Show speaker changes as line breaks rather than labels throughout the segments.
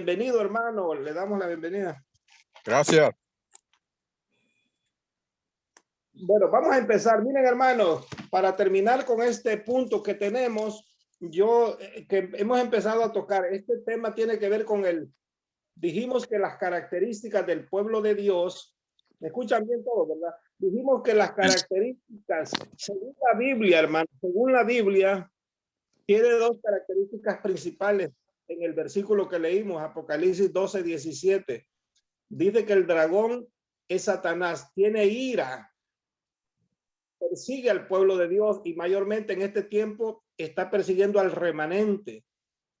Bienvenido, hermano. Le damos la bienvenida.
Gracias.
Bueno, vamos a empezar. Miren, hermanos, para terminar con este punto que tenemos, que hemos empezado a tocar, este tema tiene que ver con dijimos que las características del pueblo de Dios, ¿me escuchan bien todos, verdad? Dijimos que las características, según la Biblia, hermano, según la Biblia, tiene dos características principales en el versículo que leímos, Apocalipsis 12:17. Dice que el dragón es Satanás, tiene ira, persigue al pueblo de Dios y mayormente en este tiempo está persiguiendo al remanente,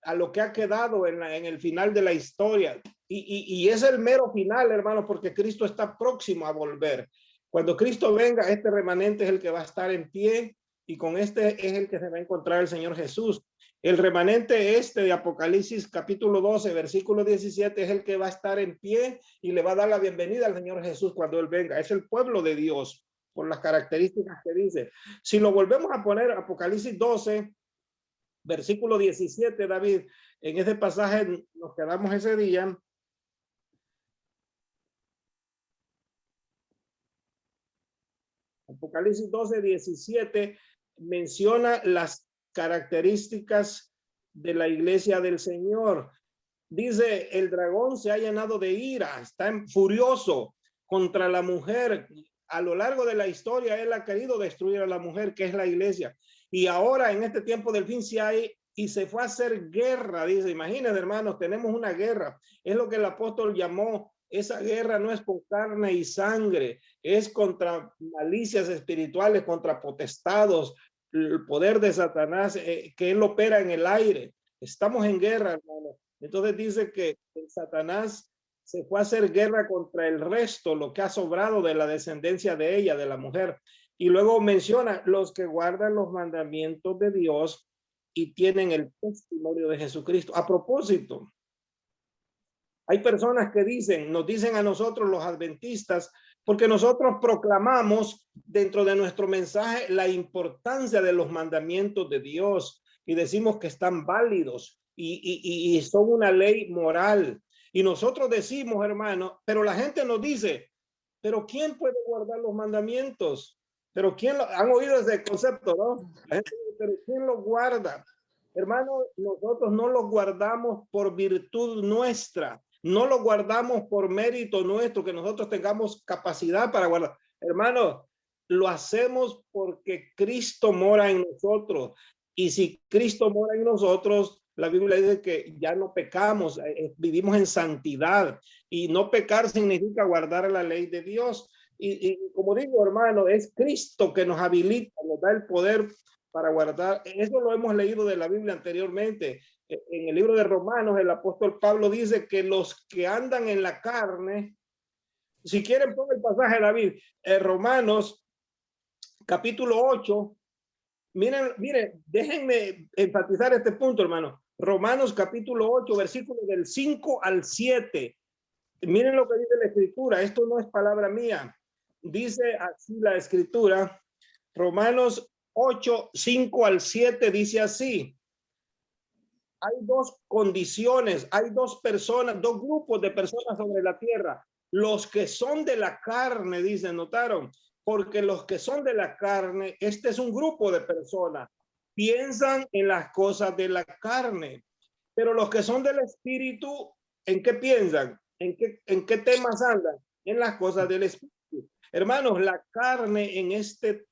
a lo que ha quedado en el final de la historia. Y es el mero final, hermanos, porque Cristo está próximo a volver. Cuando Cristo venga, este remanente es el que va a estar en pie y con este es el que se va a encontrar el Señor Jesús. El remanente de Apocalipsis capítulo 12, versículo 17 es el que va a estar en pie y le va a dar la bienvenida al Señor Jesús cuando Él venga. Es el pueblo de Dios por las características que dice. Si lo volvemos a poner, Apocalipsis 12, versículo 17, David, en ese pasaje nos quedamos ese día. Apocalipsis 12, 17 menciona las características de la iglesia del Señor. Dice, el dragón se ha llenado de ira, está furioso contra la mujer. A lo largo de la historia, él ha querido destruir a la mujer, que es la iglesia. Y ahora, en este tiempo del fin, y se fue a hacer guerra. Dice, imagínense, hermanos, tenemos una guerra. Es lo que el apóstol llamó, esa guerra no es con carne y sangre, es contra malicias espirituales, contra potestados, el poder de Satanás, que él opera en el aire. Estamos en guerra, hermanos. Entonces dice que Satanás se fue a hacer guerra contra el resto, lo que ha sobrado de la descendencia de ella, de la mujer. Y luego menciona los que guardan los mandamientos de Dios y tienen el testimonio de Jesucristo. A propósito, hay personas que nos dicen a nosotros los adventistas, porque nosotros proclamamos dentro de nuestro mensaje la importancia de los mandamientos de Dios y decimos que están válidos y son una ley moral. Y nosotros decimos, hermano, pero la gente nos dice, pero ¿quién puede guardar los mandamientos? Pero ¿quién han oído ese concepto, no? La gente dice, pero ¿quién los guarda? Hermano, nosotros no los guardamos por virtud nuestra, no los guardamos por mérito nuestro, que nosotros tengamos capacidad para guardar. Hermano, lo hacemos porque Cristo mora en nosotros. Y si Cristo mora en nosotros, la Biblia dice que ya no pecamos, vivimos en santidad. Y no pecar significa guardar la ley de Dios. Y como digo, hermano, es Cristo que nos habilita, nos da el poder para guardar. Eso lo hemos leído de la Biblia anteriormente. En el libro de Romanos, el apóstol Pablo dice que los que andan en la carne, si quieren pongan el pasaje, David, Romanos capítulo 8, miren, déjenme enfatizar este punto, hermano. Romanos capítulo 8, versículo del 5 al 7. Miren lo que dice la escritura, esto no es palabra mía. Dice así la escritura, Romanos 8, 5 al 7 dice así. Hay dos condiciones, hay dos personas, dos grupos de personas sobre la tierra. Los que son de la carne, dicen, ¿notaron? Porque los que son de la carne, este es un grupo de personas, piensan en las cosas de la carne. Pero los que son del espíritu, ¿en qué piensan? ¿En qué temas andan? En las cosas del espíritu. Hermanos, la carne en este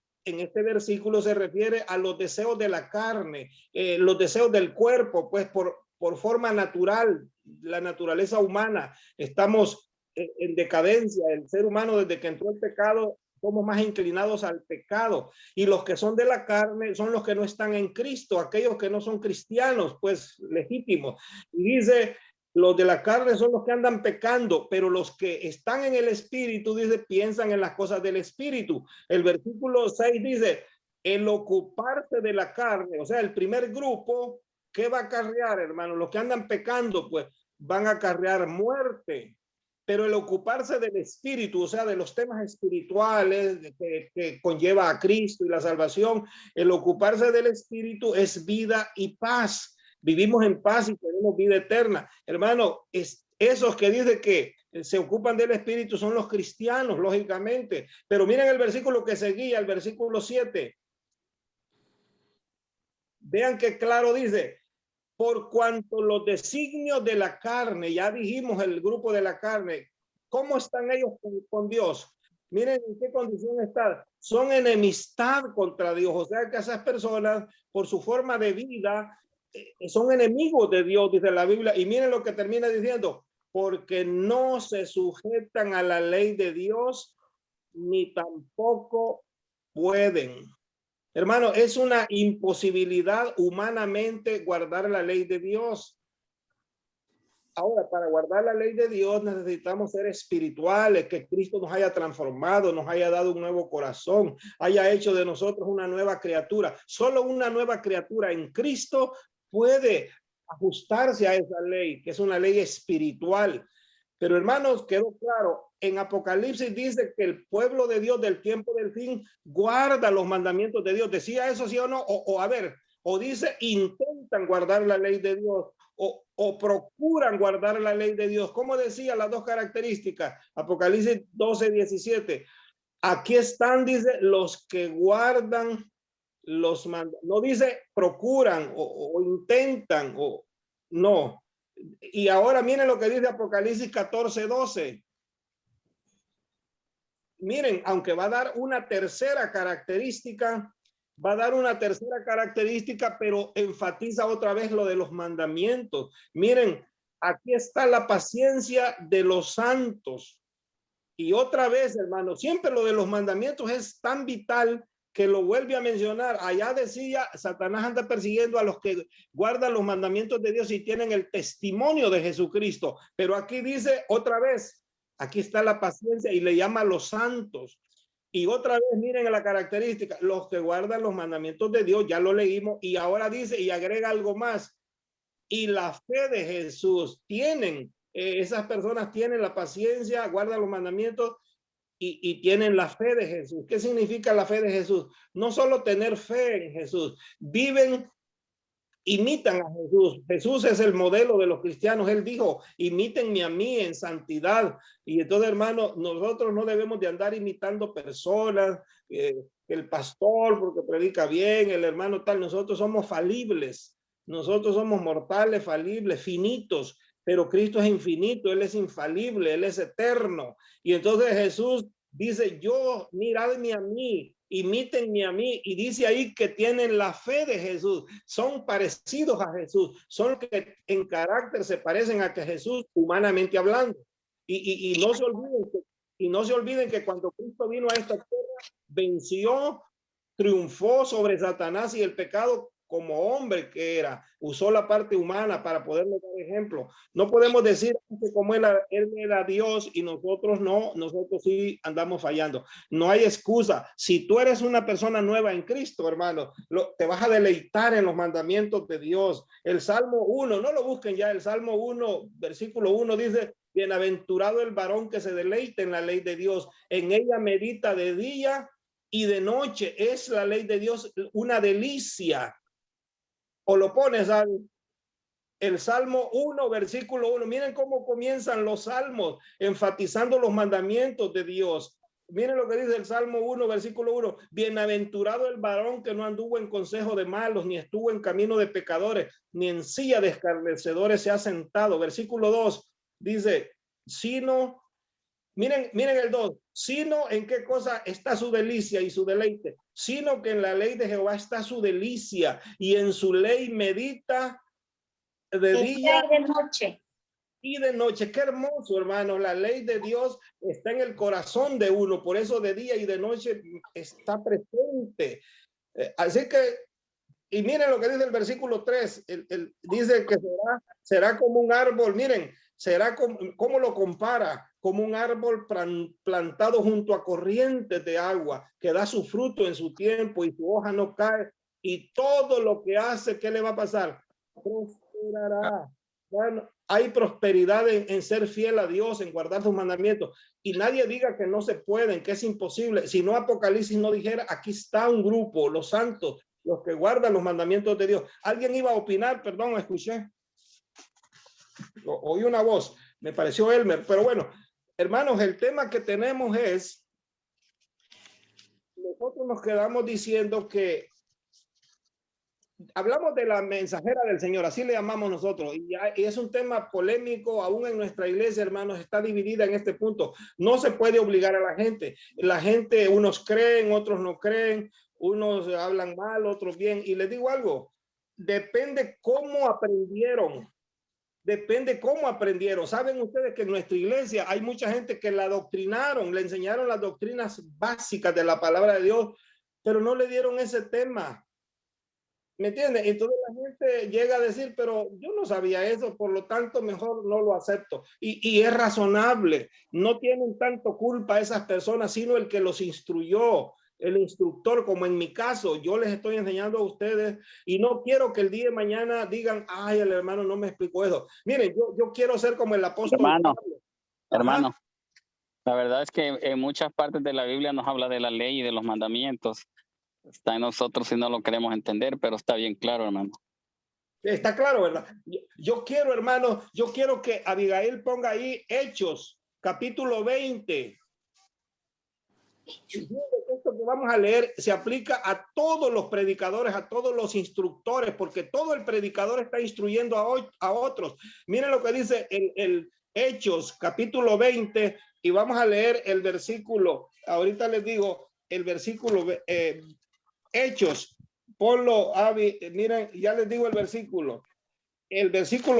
versículo se refiere a los deseos de la carne, los deseos del cuerpo, pues por forma natural, la naturaleza humana. Estamos en decadencia. El ser humano, desde que entró el pecado, somos más inclinados al pecado. Y los que son de la carne son los que no están en Cristo, aquellos que no son cristianos, pues legítimos. Y dice, los de la carne son los que andan pecando, pero los que están en el espíritu, dice, piensan en las cosas del espíritu. El versículo 6 dice, el ocuparse de la carne, o sea, el primer grupo, ¿qué va a acarrear, hermano? Los que andan pecando, pues van a acarrear muerte. Pero el ocuparse del espíritu, o sea, de los temas espirituales que conlleva a Cristo y la salvación, el ocuparse del espíritu es vida y paz. vivimos en paz y tenemos vida eterna. Hermano, esos que dicen que se ocupan del Espíritu son los cristianos, lógicamente. Pero miren el versículo que seguía, el versículo 7. Vean qué claro dice: por cuanto los designios de la carne, ya dijimos el grupo de la carne, ¿cómo están ellos con Dios? Miren en qué condición están. Son enemistad contra Dios. O sea que esas personas, por su forma de vida, son enemigos de Dios, dice la Biblia. Y miren lo que termina diciendo: porque no se sujetan a la ley de Dios, ni tampoco pueden. Hermano, es una imposibilidad humanamente guardar la ley de Dios. Ahora, para guardar la ley de Dios necesitamos ser espirituales, que Cristo nos haya transformado, nos haya dado un nuevo corazón, haya hecho de nosotros una nueva criatura. Solo una nueva criatura en Cristo puede ajustarse a esa ley, que es una ley espiritual. Pero hermanos, quedó claro, en Apocalipsis dice que el pueblo de Dios del tiempo del fin guarda los mandamientos de Dios. ¿Decía eso sí o no? O a ver, o dice intentan guardar la ley de Dios o procuran guardar la ley de Dios. ¿Cómo decía las dos características? Apocalipsis 12:17. Aquí están, dice, los que guardan los mandamientos. No dice procuran o intentan o no. Y ahora miren lo que dice Apocalipsis 14:12. Miren, aunque va a dar una tercera característica, pero enfatiza otra vez lo de los mandamientos. Miren, aquí está la paciencia de los santos. Y otra vez, hermano, siempre lo de los mandamientos es tan vital que lo vuelve a mencionar. Allá decía, Satanás anda persiguiendo a los que guardan los mandamientos de Dios y tienen el testimonio de Jesucristo. Pero aquí dice otra vez, aquí está la paciencia y le llama a los santos. Y otra vez, miren la característica, los que guardan los mandamientos de Dios, ya lo leímos, y ahora dice y agrega algo más. Y la fe de Jesús tienen, esas personas tienen la paciencia, guardan los mandamientos y tienen la fe de Jesús. ¿Qué significa la fe de Jesús? No solo tener fe en Jesús, viven, imitan a Jesús. Jesús es el modelo de los cristianos. Él dijo, imítenme a mí en santidad. Y entonces, hermano, nosotros no debemos de andar imitando personas, el pastor porque predica bien, el hermano tal. Nosotros somos falibles. Nosotros somos mortales, falibles, finitos, pero Cristo es infinito, Él es infalible, Él es eterno. Y entonces Jesús dice, yo, miradme a mí, imítenme a mí, y dice ahí que tienen la fe de Jesús, son parecidos a Jesús, son que en carácter se parecen a que Jesús, humanamente hablando. Y no se olviden no se olviden que cuando Cristo vino a esta tierra, venció, triunfó sobre Satanás y el pecado como hombre que era, usó la parte humana para poderle dar ejemplo. No podemos decir que como él era Dios y nosotros no, nosotros sí andamos fallando. No hay excusa. Si tú eres una persona nueva en Cristo, hermano, te vas a deleitar en los mandamientos de Dios. El Salmo 1, no lo busquen ya, el Salmo 1, versículo 1 dice, bienaventurado el varón que se deleite en la ley de Dios, en ella medita de día y de noche. Es la ley de Dios una delicia. O lo pones al el Salmo 1, versículo 1. Miren cómo comienzan los salmos, enfatizando los mandamientos de Dios. Miren lo que dice el Salmo 1, versículo 1. Bienaventurado el varón que no anduvo en consejo de malos, ni estuvo en camino de pecadores, ni en silla de escarnecedores se ha sentado. Versículo 2 dice, sino, miren el 2, sino en qué cosa está su delicia y su deleite, sino que en la ley de Jehová está su delicia y en su ley medita de día
y de noche.
Y de noche. Qué hermoso, hermano. La ley de Dios está en el corazón de uno, por eso de día y de noche está presente. Así que, y miren lo que dice el versículo 3, dice que será como un árbol, miren, será como lo compara, como un árbol plantado junto a corrientes de agua, que da su fruto en su tiempo y su hoja no cae, y todo lo que hace, ¿qué le va a pasar? Prosperará. Bueno, hay prosperidad en ser fiel a Dios, en guardar sus mandamientos, y nadie diga que no se pueden, que es imposible. Si no, Apocalipsis no dijera, aquí está un grupo, los santos, los que guardan los mandamientos de Dios. ¿Alguien iba a opinar? Perdón, escuché. Oí una voz, me pareció Elmer, pero bueno, hermanos, el tema que tenemos es, nosotros nos quedamos diciendo que hablamos de la mensajera del Señor, así le llamamos nosotros, y es un tema polémico, aún en nuestra iglesia, hermanos, está dividida en este punto. No se puede obligar a la gente, unos creen, otros no creen, unos hablan mal, otros bien, y les digo algo, depende cómo aprendieron. Depende cómo aprendieron. Saben ustedes que en nuestra iglesia hay mucha gente que la adoctrinaron, le enseñaron las doctrinas básicas de la palabra de Dios, pero no le dieron ese tema. ¿Me entiendes? Entonces la gente llega a decir, pero yo no sabía eso, por lo tanto mejor no lo acepto. Y es razonable. No tienen tanto culpa esas personas, sino el que los instruyó, el instructor, como en mi caso, yo les estoy enseñando a ustedes y no quiero que el día de mañana digan, ay, el hermano no me explicó eso. Miren, yo quiero ser como el apóstol
Hermano,
Pablo.
hermano, la verdad es que en muchas partes de la Biblia nos habla de la ley y de los mandamientos. Está en nosotros si no lo queremos entender, pero está bien claro, hermano.
Está claro, ¿verdad? Yo quiero, hermano, yo quiero que Abigail ponga ahí Hechos, capítulo 20. Esto que vamos a leer se aplica a todos los predicadores, a todos los instructores, porque todo el predicador está instruyendo a otros. Miren lo que dice el Hechos, capítulo 20, y vamos a leer el versículo. Ahorita les digo el versículo, Hechos, ponlo, Abby, miren, ya les digo el versículo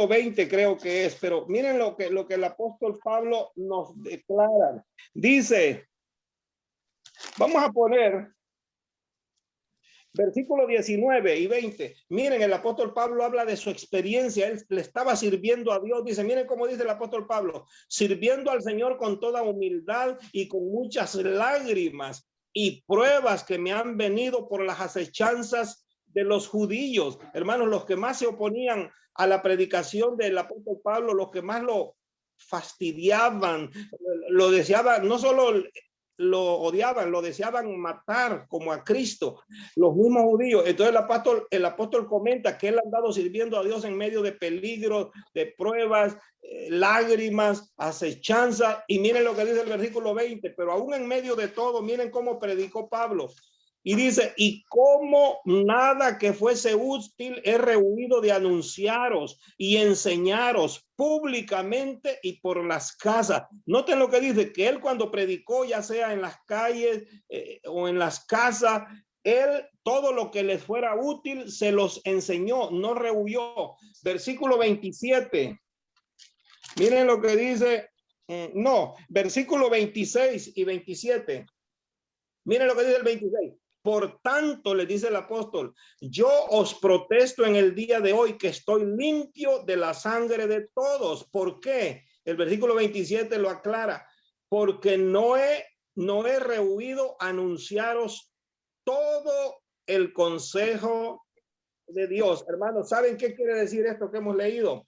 20 creo que es, pero miren lo que el apóstol Pablo nos declara. Dice, vamos a poner versículo 19 y 20. Miren, el apóstol Pablo habla de su experiencia. Él le estaba sirviendo a Dios. Dice, miren cómo dice el apóstol Pablo, sirviendo al Señor con toda humildad y con muchas lágrimas y pruebas que me han venido por las acechanzas de los judíos. Hermanos, los que más se oponían a la predicación del apóstol Pablo, los que más lo fastidiaban, lo deseaban, no solo lo odiaban, lo deseaban matar como a Cristo, los mismos judíos. Entonces el apóstol comenta que él ha andado sirviendo a Dios en medio de peligros, de pruebas, lágrimas, acechanza. Y miren lo que dice el versículo 20, pero aún en medio de todo, miren cómo predicó Pablo. Y dice, y como nada que fuese útil he rehuido de anunciaros y enseñaros públicamente y por las casas. Noten lo que dice, que él cuando predicó, ya sea en las calles o en las casas, él todo lo que les fuera útil se los enseñó, no rehuyó. Versículo 27. Miren lo que dice, versículo 26 y 27. Miren lo que dice el 26. Por tanto, le dice el apóstol, yo os protesto en el día de hoy que estoy limpio de la sangre de todos. ¿Por qué? El versículo 27 lo aclara. Porque no he rehuido anunciaros todo el consejo de Dios. Hermanos, ¿saben qué quiere decir esto que hemos leído?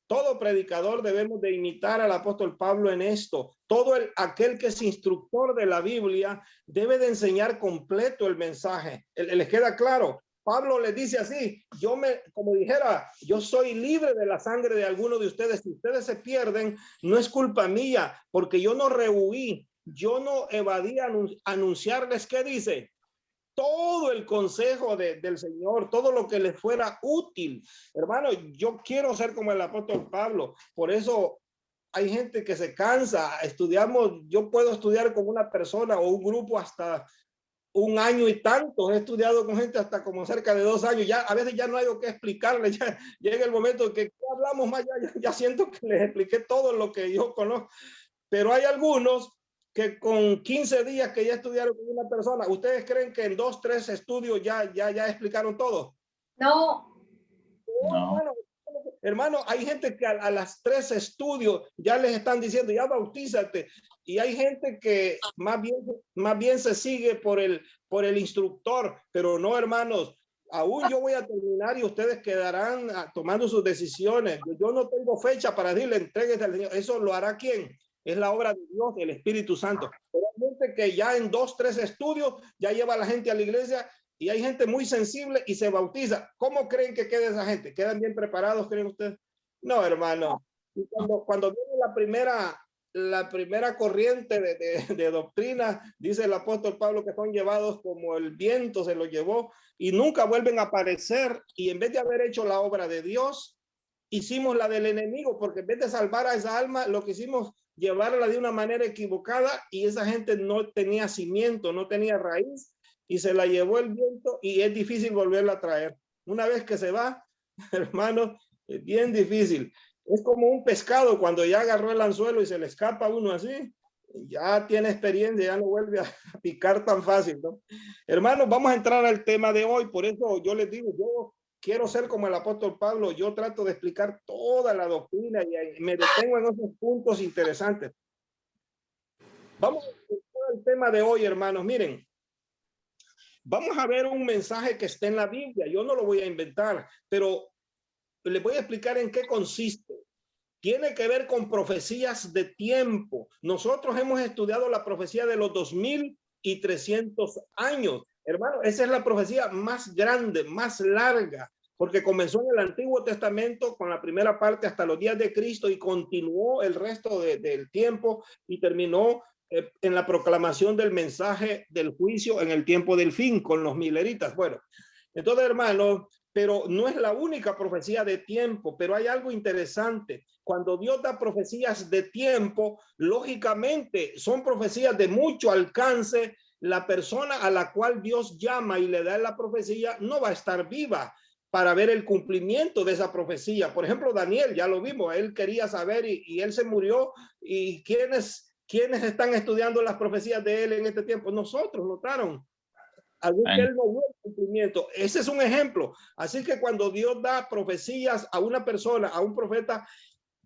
Todo predicador debemos de imitar al apóstol Pablo en esto. Aquel que es instructor de la Biblia debe de enseñar completo el mensaje. ¿Les queda claro? Pablo les dice así, como dijera, yo soy libre de la sangre de alguno de ustedes. Si ustedes se pierden, no es culpa mía, porque yo no rehuí, yo no evadí anunciarles, ¿qué dice? Todo el consejo del Señor, todo lo que les fuera útil. Hermano, yo quiero ser como el apóstol Pablo. Por eso hay gente que se cansa. Yo puedo estudiar con una persona o un grupo hasta un año y tanto. He estudiado con gente hasta como cerca de 2 años. Ya a veces ya no hay lo que explicarle. Ya llega el momento que hablamos más, ya siento que les expliqué todo lo que yo conozco. Pero hay algunos que con 15 días que ya estudiaron con una persona, ¿ustedes creen que en 2, 3 estudios ya explicaron todo?
No.
Hermano, hay gente que a las 3 estudios ya les están diciendo, ya bautízate. Y hay gente que más bien se sigue por el instructor, pero no, hermanos. Aún yo voy a terminar y ustedes quedarán tomando sus decisiones. Yo no tengo fecha para decirle, entréguese al Señor. Eso lo hará ¿quién? Es la obra de Dios, el Espíritu Santo. Pero hay gente que ya en 2, 3 estudios ya lleva a la gente a la iglesia y hay gente muy sensible y se bautiza. ¿Cómo creen que queda esa gente? ¿Quedan bien preparados, creen ustedes? No, hermano. Y cuando viene la primera corriente de doctrina, dice el apóstol Pablo que son llevados como el viento se los llevó y nunca vuelven a aparecer, y en vez de haber hecho la obra de Dios, hicimos la del enemigo, porque en vez de salvar a esa alma, lo que hicimos, llevarla de una manera equivocada, y esa gente no tenía cimiento, no tenía raíz, y se la llevó el viento, y es difícil volverla a traer. Una vez que se va, hermano, es bien difícil. Es como un pescado cuando ya agarró el anzuelo y se le escapa a uno así, ya tiene experiencia, ya no vuelve a picar tan fácil, ¿no? Hermanos, vamos a entrar al tema de hoy. Por eso yo les digo, yo quiero ser como el apóstol Pablo. Yo trato de explicar toda la doctrina y me detengo en esos puntos interesantes. Vamos al tema de hoy, hermanos. Miren, vamos a ver un mensaje que está en la Biblia. Yo no lo voy a inventar, pero les voy a explicar en qué consiste. Tiene que ver con profecías de tiempo. Nosotros hemos estudiado la profecía de los 2300 años. Hermano, esa es la profecía más grande, más larga, porque comenzó en el Antiguo Testamento con la primera parte hasta los días de Cristo y continuó el resto del tiempo y terminó en la proclamación del mensaje del juicio en el tiempo del fin con los mileritas. Bueno, entonces, hermanos, pero no es la única profecía de tiempo, pero hay algo interesante. Cuando Dios da profecías de tiempo, lógicamente son profecías de mucho alcance. La persona a la cual Dios llama y le da la profecía no va a estar viva para ver el cumplimiento de esa profecía. Por ejemplo, Daniel, ya lo vimos, él quería saber y él se murió. ¿Y quiénes están estudiando las profecías de él en este tiempo? Nosotros, notaron. Algo que él no vio el cumplimiento. Ese es un ejemplo. Así que cuando Dios da profecías a una persona, a un profeta,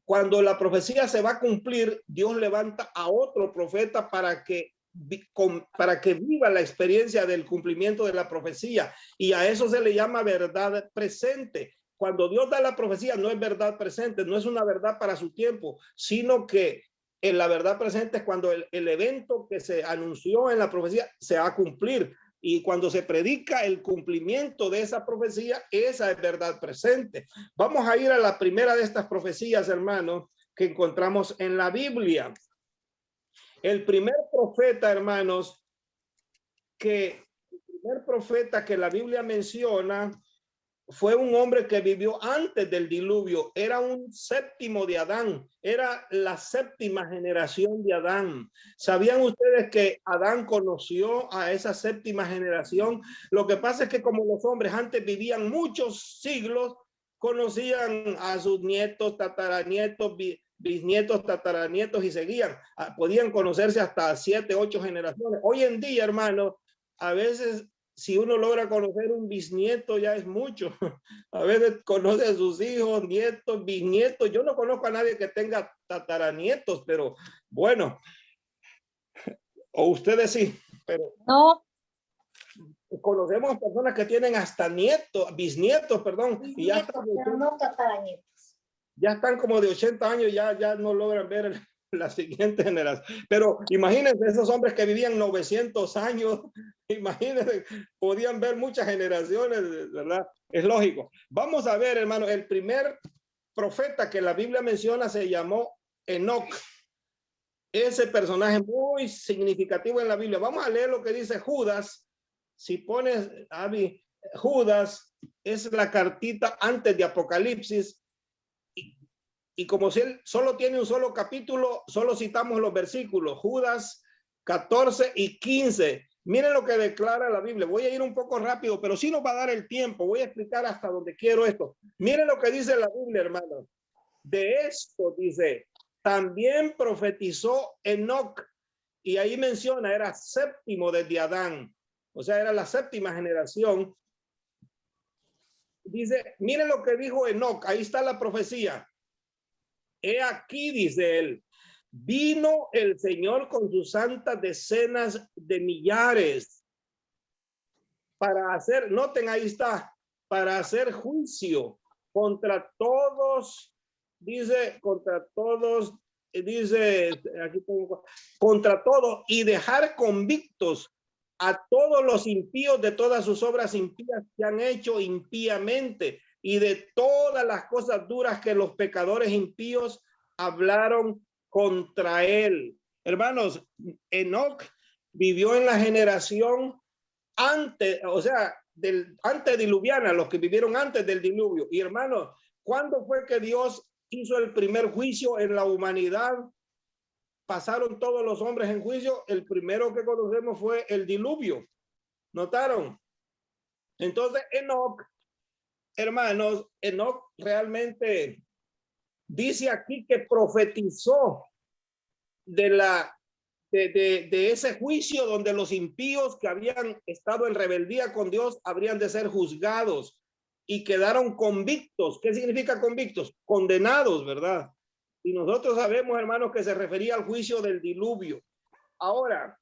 cuando la profecía se va a cumplir, Dios levanta a otro profeta para que viva la experiencia del cumplimiento de la profecía. Y a eso se le llama verdad presente. Cuando Dios da la profecía, no es verdad presente, no es una verdad para su tiempo, sino que en la verdad presente es cuando el evento que se anunció en la profecía se va a cumplir. Y cuando se predica el cumplimiento de esa profecía, esa es verdad presente. Vamos a ir a la primera de estas profecías, hermanos, que encontramos en la Biblia. El primer profeta, hermanos, que la Biblia menciona fue un hombre que vivió antes del diluvio. Era un séptimo de Adán. Era la séptima generación de Adán. ¿Sabían ustedes que Adán conoció a esa séptima generación? Lo que pasa es que como los hombres antes vivían muchos siglos, conocían a sus nietos, tataranietos, bisnietos, tataranietos y seguían. Podían conocerse hasta 7, 8 generaciones. Hoy en día, hermano, a veces si uno logra conocer un bisnieto ya es mucho. A veces conoce a sus hijos, nietos, bisnietos. Yo no conozco a nadie que tenga tataranietos, pero bueno, o ustedes sí, pero
no.
Conocemos personas que tienen hasta nietos, bisnietos, perdón,
Bisnietos,
y ya están,
pero no tataranietos.
Ya están como de 80 años, ya no logran ver la siguiente generación. Pero imagínense esos hombres que vivían 900 años, imagínense, podían ver muchas generaciones, ¿verdad? Es lógico. Vamos a ver, hermano, el primer profeta que la Biblia menciona se llamó Enoc. Ese personaje muy significativo en la Biblia. Vamos a leer lo que dice Judas. Si pones, Abby, Judas es la cartita antes de Apocalipsis. Y como si él solo tiene un solo capítulo, solo citamos los versículos, Judas 14 y 15. Miren lo que declara la Biblia. Voy a ir un poco rápido, pero sí nos va a dar el tiempo. Voy a explicar hasta donde quiero esto. Miren lo que dice la Biblia, hermano. De esto dice, también profetizó Enoc. Y ahí menciona, era séptimo desde Adán. O sea, era la séptima generación. Dice, miren lo que dijo Enoc. Ahí está la profecía. He aquí, dice él, vino el Señor con sus santas decenas de millares para hacer, noten ahí está, para hacer juicio contra todos, dice, contra todos, dice, aquí tengo, contra todos y dejar convictos a todos los impíos de todas sus obras impías que han hecho impíamente y de todas las cosas duras que los pecadores impíos hablaron contra él. Hermanos, Enoc vivió en la generación antes, o sea, antediluviana, los que vivieron antes del diluvio. Y hermanos, ¿cuándo fue que Dios hizo el primer juicio en la humanidad? Pasaron todos los hombres en juicio. El primero que conocemos fue el diluvio. ¿Notaron? Entonces, Enoc, hermanos, Enoc realmente dice aquí que profetizó de ese juicio donde los impíos que habían estado en rebeldía con Dios habrían de ser juzgados y quedaron convictos. ¿Qué significa convictos? Condenados, ¿verdad? Y nosotros sabemos, hermanos, que se refería al juicio del diluvio. Ahora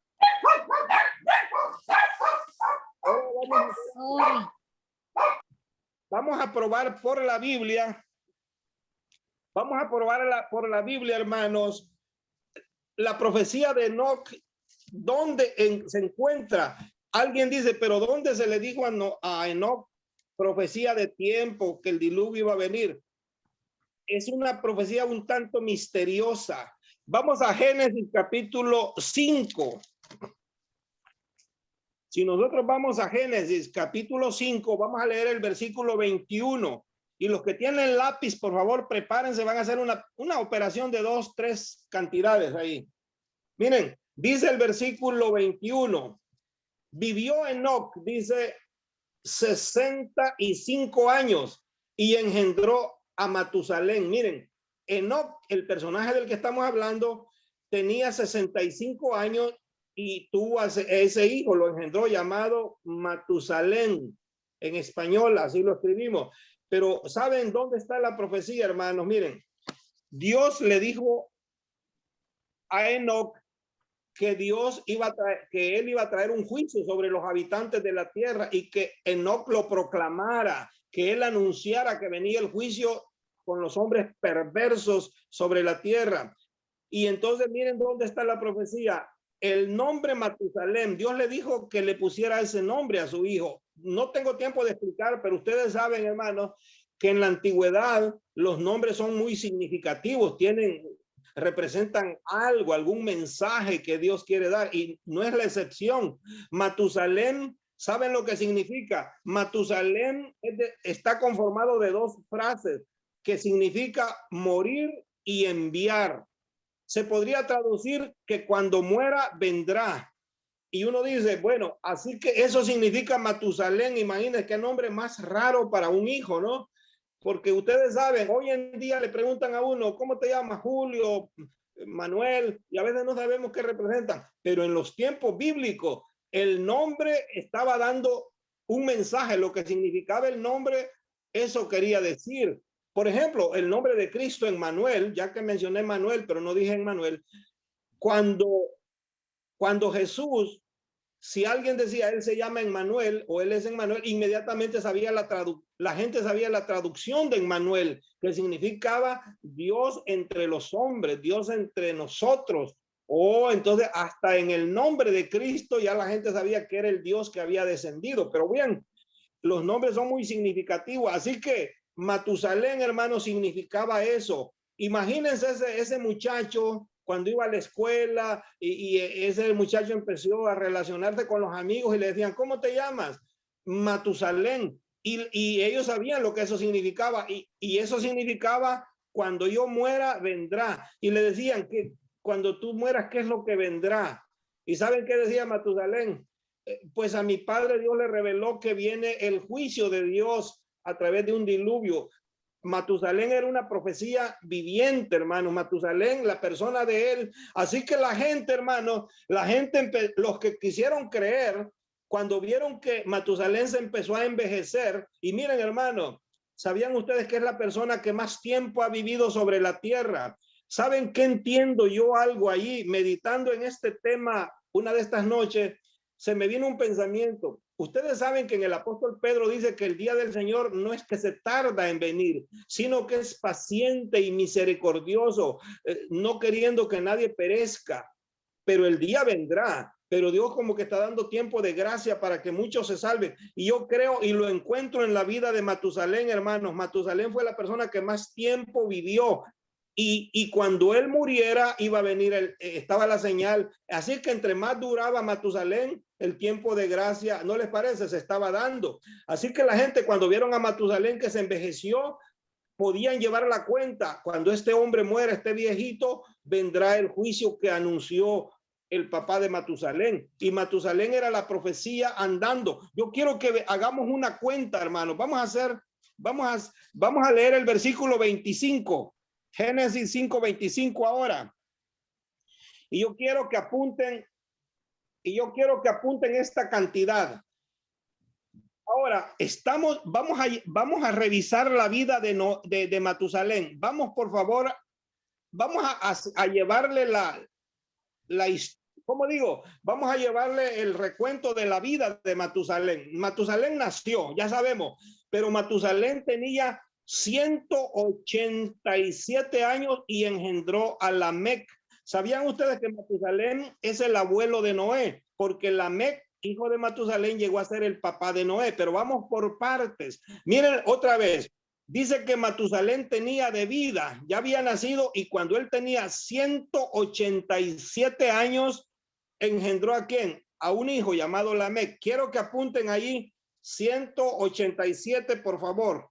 vamos a probar por la Biblia. Vamos a probar por la Biblia, hermanos, la profecía de Enoc. ¿Dónde se encuentra? Alguien dice, pero ¿dónde se le dijo a Enoc profecía de tiempo que el diluvio iba a venir? Es una profecía un tanto misteriosa. Vamos a Génesis capítulo 5. Si nosotros vamos a Génesis capítulo 5, vamos a leer el versículo 21. Y los que tienen lápiz, por favor, prepárense. Van a hacer una operación de 2, 3 cantidades ahí. Miren, dice el versículo 21. Vivió Enoc, dice, 65 años y engendró a Matusalén. Miren, Enoc, el personaje del que estamos hablando, tenía 65 años y tuvo ese hijo, lo engendró, llamado Matusalén. En español así lo escribimos. Pero ¿saben dónde está la profecía, hermanos? Miren, Dios le dijo a Enoc que que él iba a traer un juicio sobre los habitantes de la tierra y que Enoc lo proclamara, que él anunciara que venía el juicio con los hombres perversos sobre la tierra. Y entonces miren dónde está la profecía. El nombre Matusalén, Dios le dijo que le pusiera ese nombre a su hijo. No tengo tiempo de explicar, pero ustedes saben, hermanos, que en la antigüedad los nombres son muy significativos, representan algo, algún mensaje que Dios quiere dar, y no es la excepción. Matusalén, ¿saben lo que significa? Matusalén está conformado de 2 frases que significa morir y enviar. Se podría traducir que cuando muera vendrá. Y uno dice, bueno, así que eso significa Matusalén. Imagínense qué nombre más raro para un hijo, ¿no? Porque ustedes saben, hoy en día le preguntan a uno, ¿cómo te llamas? Julio, Manuel, y a veces no sabemos qué representan. Pero en los tiempos bíblicos, el nombre estaba dando un mensaje. Lo que significaba el nombre, eso quería decir. Por ejemplo, el nombre de Cristo, Emmanuel, ya que mencioné Manuel, pero no dije Emmanuel, cuando Jesús, si alguien decía él se llama Emmanuel o él es Emmanuel, inmediatamente la gente sabía la traducción de Emmanuel, que significaba Dios entre los hombres, Dios entre nosotros. Entonces hasta en el nombre de Cristo ya la gente sabía que era el Dios que había descendido. Pero bien, los nombres son muy significativos, así que Matusalén, hermano, significaba eso. Imagínense ese muchacho cuando iba a la escuela y ese muchacho empezó a relacionarse con los amigos y le decían, ¿cómo te llamas? Matusalén. Y ellos sabían lo que eso significaba. Y eso significaba, cuando yo muera, vendrá. Y le decían que cuando tú mueras, ¿qué es lo que vendrá? ¿Y saben qué decía Matusalén? Pues a mi padre Dios le reveló que viene el juicio de Dios a través de un diluvio. Matusalén era una profecía viviente, hermano. Matusalén, la persona de él. Así que la gente, hermano, los que quisieron creer, cuando vieron que Matusalén se empezó a envejecer, y miren, hermano, ¿sabían ustedes que es la persona que más tiempo ha vivido sobre la tierra? ¿Saben qué entiendo yo algo ahí? Meditando en este tema una de estas noches, se me vino un pensamiento. Ustedes saben que en el apóstol Pedro dice que el día del Señor no es que se tarda en venir, sino que es paciente y misericordioso, no queriendo que nadie perezca, pero el día vendrá. pero Dios como que está dando tiempo de gracia para que muchos se salven. Y yo creo y lo encuentro en la vida de Matusalén, hermanos. Matusalén fue la persona que más tiempo vivió. Y cuando él muriera, iba a venir, estaba la señal. Así que entre más duraba Matusalén, el tiempo de gracia, ¿no les parece? Se estaba dando. Así que la gente cuando vieron a Matusalén que se envejeció, podían llevar la cuenta. Cuando este hombre muera, este viejito, vendrá el juicio que anunció el papá de Matusalén. Y Matusalén era la profecía andando. Yo quiero que hagamos una cuenta, hermanos. Vamos a leer el versículo 25. Génesis 5:25 ahora. Y yo quiero que apunten esta cantidad. Ahora vamos a revisar la vida de Matusalén. Vamos, por favor, vamos a llevarle ¿cómo digo? Vamos a llevarle el recuento de la vida de Matusalén. Matusalén nació, ya sabemos, pero Matusalén tenía 187 años y engendró a Lamec. ¿Sabían ustedes que Matusalén es el abuelo de Noé? Porque Lamec, hijo de Matusalén, llegó a ser el papá de Noé, pero vamos por partes. Miren otra vez, dice que Matusalén tenía de vida, ya había nacido y cuando él tenía 187 años, engendró ¿a quién? A un hijo llamado Lamec. Quiero que apunten ahí 187, por favor.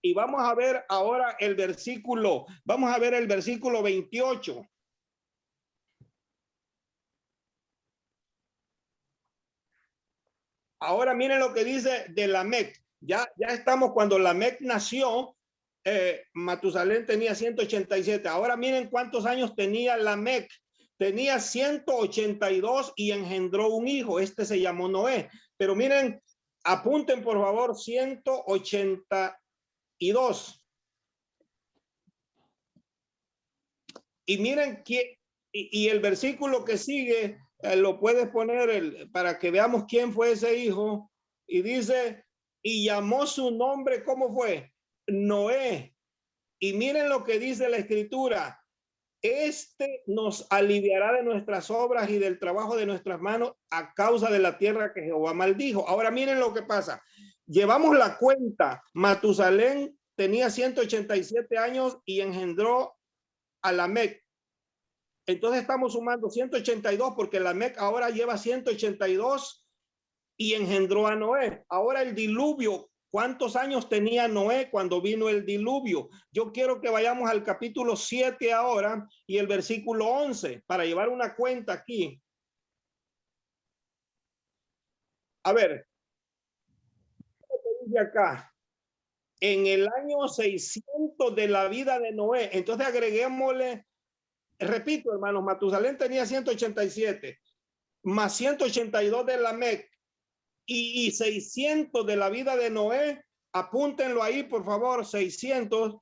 Y vamos a ver ahora el versículo 28. Ahora miren lo que dice de Lamec. Ya estamos cuando Lamec nació, Matusalén tenía 187. Ahora miren cuántos años tenía Lamec. Tenía 182 y engendró un hijo. Este se llamó Noé. Pero miren, apunten por favor 182. Y miren y el versículo que sigue lo puedes poner para que veamos quién fue ese hijo. Y dice, y llamó su nombre, ¿cómo fue? Noé. Y miren lo que dice la escritura. Este nos aliviará de nuestras obras y del trabajo de nuestras manos a causa de la tierra que Jehová maldijo. Ahora miren lo que pasa. Llevamos la cuenta. Matusalén tenía 187 años y engendró a Lamec. Entonces estamos sumando 182 porque Lamec ahora lleva 182 y engendró a Noé. Ahora el diluvio. ¿Cuántos años tenía Noé cuando vino el diluvio? Yo quiero que vayamos al capítulo 7 ahora y el versículo 11 para llevar una cuenta aquí. A ver, ¿qué dice acá? En el año 600 de la vida de Noé. Entonces agreguémosle, repito, hermanos, Matusalén tenía 187 más 182 de Lamec. Y 600 de la vida de Noé, apúntenlo ahí, por favor, 600.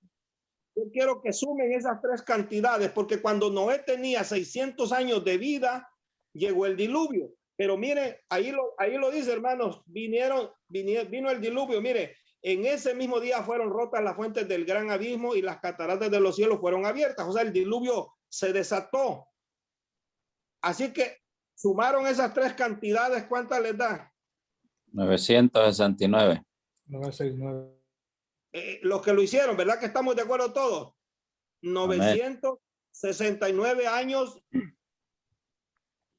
Yo quiero que sumen esas tres cantidades, porque cuando Noé tenía 600 años de vida, llegó el diluvio. Pero miren, ahí lo dice, hermanos, vino el diluvio. Mire, en ese mismo día fueron rotas las fuentes del gran abismo y las cataratas de los cielos fueron abiertas. O sea, el diluvio se desató. Así que sumaron esas tres cantidades, ¿cuántas les da?
969.
969.
Los que lo hicieron, ¿verdad que estamos de acuerdo todos? 969 años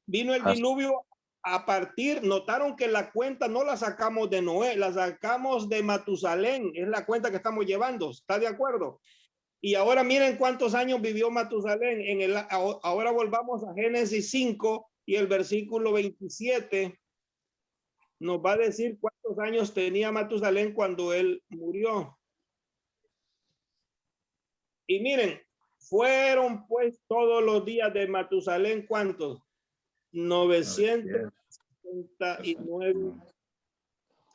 vino el diluvio a partir, notaron que la cuenta no la sacamos de Noé, la sacamos de Matusalén, es la cuenta que estamos llevando, ¿está de acuerdo? Y ahora miren cuántos años vivió Matusalén. Ahora volvamos a Génesis 5 y el versículo 27. Nos va a decir cuántos años tenía Matusalén cuando él murió. Y miren, fueron pues todos los días de Matusalén, ¿cuántos? 969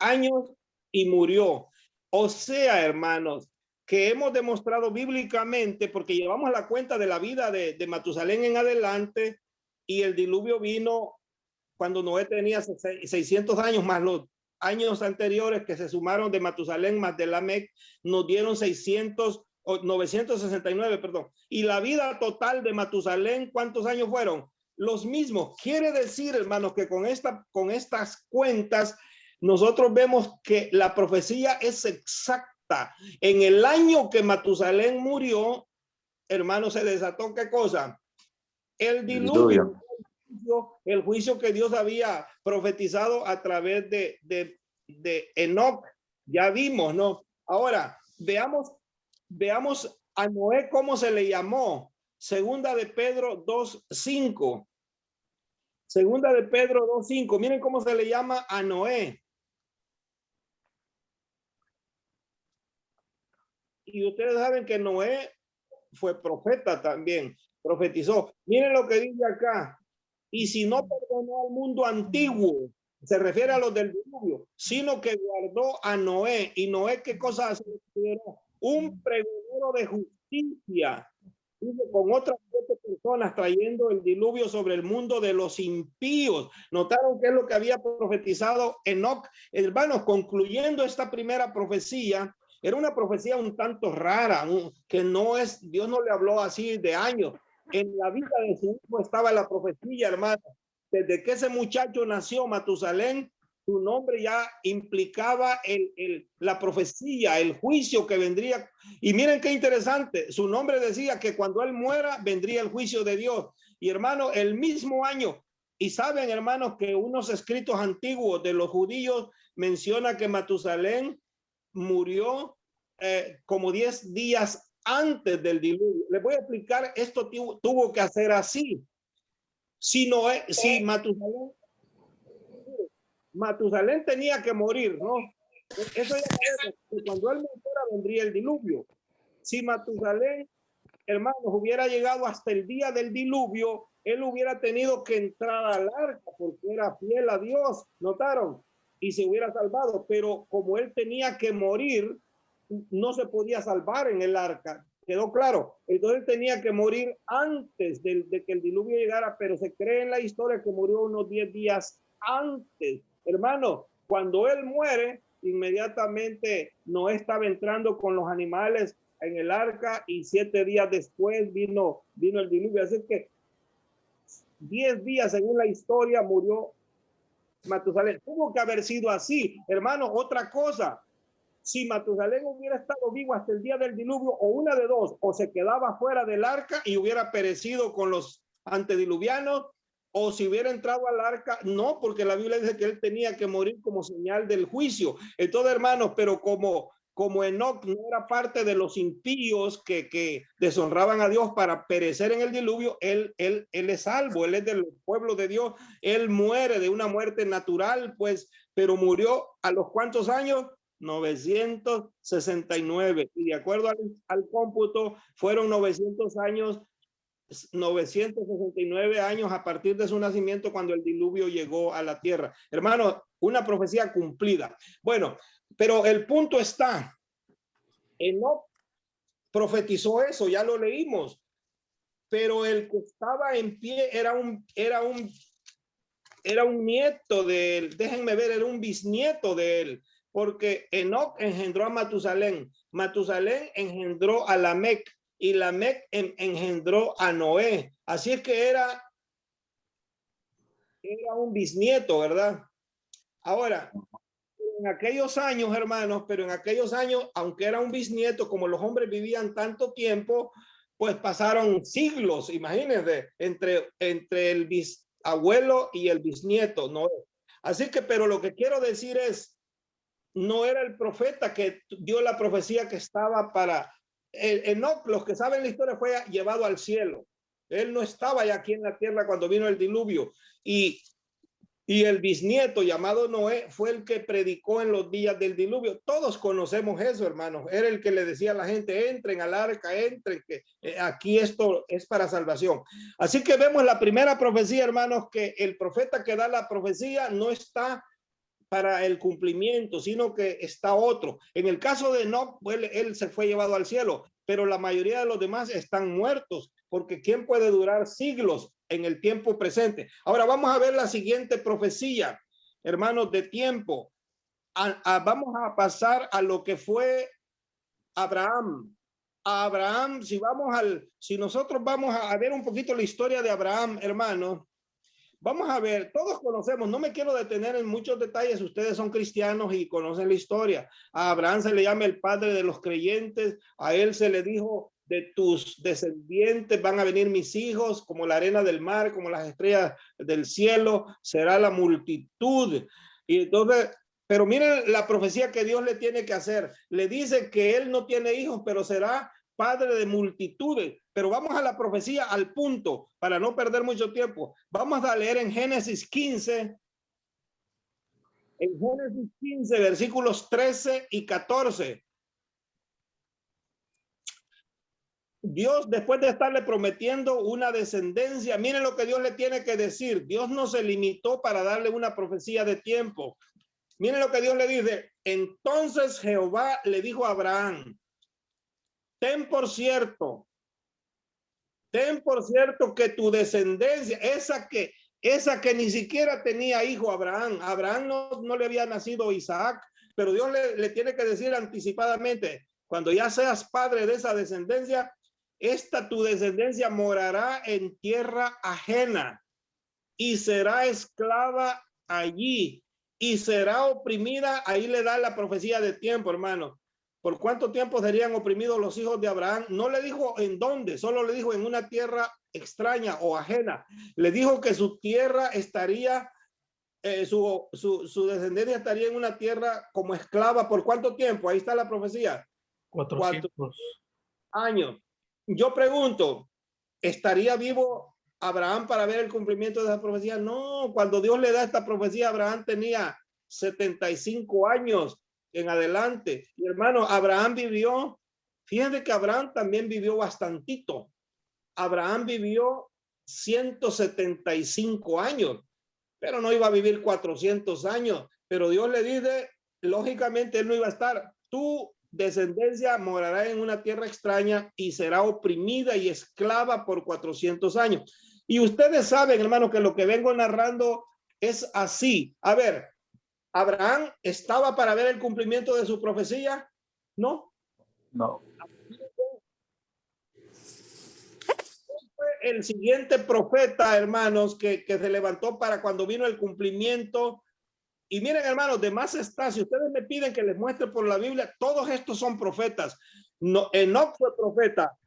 años y murió. O sea, hermanos, que hemos demostrado bíblicamente, porque llevamos la cuenta de la vida de Matusalén en adelante, y el diluvio vino cuando Noé tenía 600 años, más los años anteriores que se sumaron de Matusalén más de Lamec, nos dieron 969, perdón. Y la vida total de Matusalén, ¿cuántos años fueron? los mismos. Quiere decir, hermanos, que con estas cuentas nosotros vemos que la profecía es exacta. En el año que Matusalén murió, hermanos, se desató ¿qué cosa? El diluvio. El juicio que Dios había profetizado a través de Enoc. Ya vimos, ¿no? Ahora, veamos a Noé cómo se le llamó. Segunda de Pedro 2:5. Segunda de Pedro 2:5. Miren cómo se le llama a Noé. Y ustedes saben que Noé fue profeta también, profetizó. Miren lo que dice acá. Y si no perdonó al mundo antiguo, se refiere a los del diluvio, sino que guardó a Noé. Y Noé, ¿qué cosa hace? Un pregonero de justicia. Dice, con otras 7 personas trayendo el diluvio sobre el mundo de los impíos. ¿Notaron qué es lo que había profetizado Enoc? Hermanos, concluyendo esta primera profecía, era una profecía un tanto rara, que no es, Dios no le habló así de años. En la vida de su hijo estaba la profecía, hermano. Desde que ese muchacho nació, Matusalén, su nombre ya implicaba la profecía, el juicio que vendría. Y miren qué interesante, su nombre decía que cuando él muera vendría el juicio de Dios. Y hermano, el mismo año, y saben, hermanos, que unos escritos antiguos de los judíos menciona que Matusalén murió como 10 días antes del diluvio. Les voy a explicar, esto tuvo que hacer así. Si Matusalén tenía que morir, ¿no? Eso ya sabemos, que cuando él muriera vendría el diluvio. Si Matusalén, hermanos, hubiera llegado hasta el día del diluvio, él hubiera tenido que entrar al arca porque era fiel a Dios, ¿notaron? Y se hubiera salvado, pero como él tenía que morir, no se podía salvar en el arca. ¿Quedó claro? Entonces tenía que morir antes de que el diluvio llegara, pero se cree en la historia que murió unos 10 días antes. Hermano, cuando él muere, inmediatamente Noé estaba entrando con los animales en el arca y 7 días después vino el diluvio. Así que 10 días según la historia murió Matusalén. Tuvo que haber sido así. Hermano, otra cosa. Si Matusalén hubiera estado vivo hasta el día del diluvio, o una de dos, o se quedaba fuera del arca y hubiera perecido con los antediluvianos, o si hubiera entrado al arca, no, porque la Biblia dice que él tenía que morir como señal del juicio. Entonces, hermanos, pero como Enoc no era parte de los impíos que deshonraban a Dios para perecer en el diluvio, él es salvo, él es del pueblo de Dios, él muere de una muerte natural, pues, pero murió a los ¿cuántos años? 969, y de acuerdo al cómputo fueron 969 años a partir de su nacimiento cuando el diluvio llegó a la tierra. Hermano, una profecía cumplida. Bueno, pero el punto está, Enoc profetizó eso, ya lo leímos, pero el que estaba en pie era un nieto de él, déjenme ver, era un bisnieto de él, porque Enoc engendró a Matusalén, Matusalén engendró a Lamec, y Lamec engendró a Noé. Así es que era un bisnieto, ¿verdad? Ahora, en aquellos años, hermanos, pero en aquellos años, aunque era un bisnieto, como los hombres vivían tanto tiempo, pues pasaron siglos, imagínense, entre el bisabuelo y el bisnieto, ¿no? Así que, pero lo que quiero decir es, no era el profeta que dio la profecía que estaba para Enoc, los que saben la historia, fue llevado al cielo. Él no estaba ya aquí en la tierra cuando vino el diluvio, y el bisnieto llamado Noé fue el que predicó en los días del diluvio. Todos conocemos eso, hermanos. Era el que le decía a la gente, entren al arca, entren, que aquí esto es para salvación. Así que vemos la primera profecía, hermanos, que el profeta que da la profecía no está para el cumplimiento, sino que está otro. En el caso de Enoc, él se fue llevado al cielo, pero la mayoría de los demás están muertos, porque ¿quién puede durar siglos en el tiempo presente? Ahora vamos a ver la siguiente profecía, hermanos, de tiempo. Vamos a pasar a lo que fue Abraham. a Abraham, si nosotros vamos a ver un poquito la historia de Abraham, hermano, vamos a ver, todos conocemos, no me quiero detener en muchos detalles, ustedes son cristianos y conocen la historia. A Abraham se le llama el padre de los creyentes, a él se le dijo, de tus descendientes van a venir mis hijos, como la arena del mar, como las estrellas del cielo, será la multitud. Y entonces, pero miren la profecía que Dios le tiene que hacer. Le dice que él no tiene hijos, pero será padre de multitudes. Pero vamos a la profecía, al punto, para no perder mucho tiempo. Vamos a leer en Génesis 15. En Génesis 15, versículos 13 y 14. Dios, después de estarle prometiendo una descendencia, miren lo que Dios le tiene que decir. Dios no se limitó para darle una profecía de tiempo. Miren lo que Dios le dice. Entonces Jehová le dijo a Abraham, ten por cierto que tu descendencia, esa que ni siquiera tenía hijo Abraham no le había nacido Isaac, pero Dios le tiene que decir anticipadamente, cuando ya seas padre de esa descendencia, tu descendencia morará en tierra ajena y será esclava allí y será oprimida. Ahí le da la profecía de tiempo, hermano. ¿Por cuánto tiempo serían oprimidos los hijos de Abraham? No le dijo en dónde, solo le dijo en una tierra extraña o ajena. Le dijo que su tierra estaría, su descendencia estaría en una tierra como esclava. ¿Por cuánto tiempo? Ahí está la profecía.
400
años. Yo pregunto, ¿estaría vivo Abraham para ver el cumplimiento de esa profecía? No, cuando Dios le da esta profecía, Abraham tenía 75 años en adelante. Y hermano, Abraham vivió, fíjense que Abraham también vivió bastantito. Abraham vivió 175 años, pero no iba a vivir 400 años. Pero Dios le dice, lógicamente él no iba a estar. Tu descendencia morará en una tierra extraña y será oprimida y esclava por 400 años. Y ustedes saben, hermano, que lo que vengo narrando es así. A ver, ¿Abraham estaba para ver el cumplimiento de su profecía? No.
No.
Fue el siguiente profeta, hermanos, que se levantó para cuando vino el cumplimiento. Y miren, hermanos, de más está, si ustedes me piden que les muestre por la Biblia, todos estos son profetas. No, Enoc fue profeta,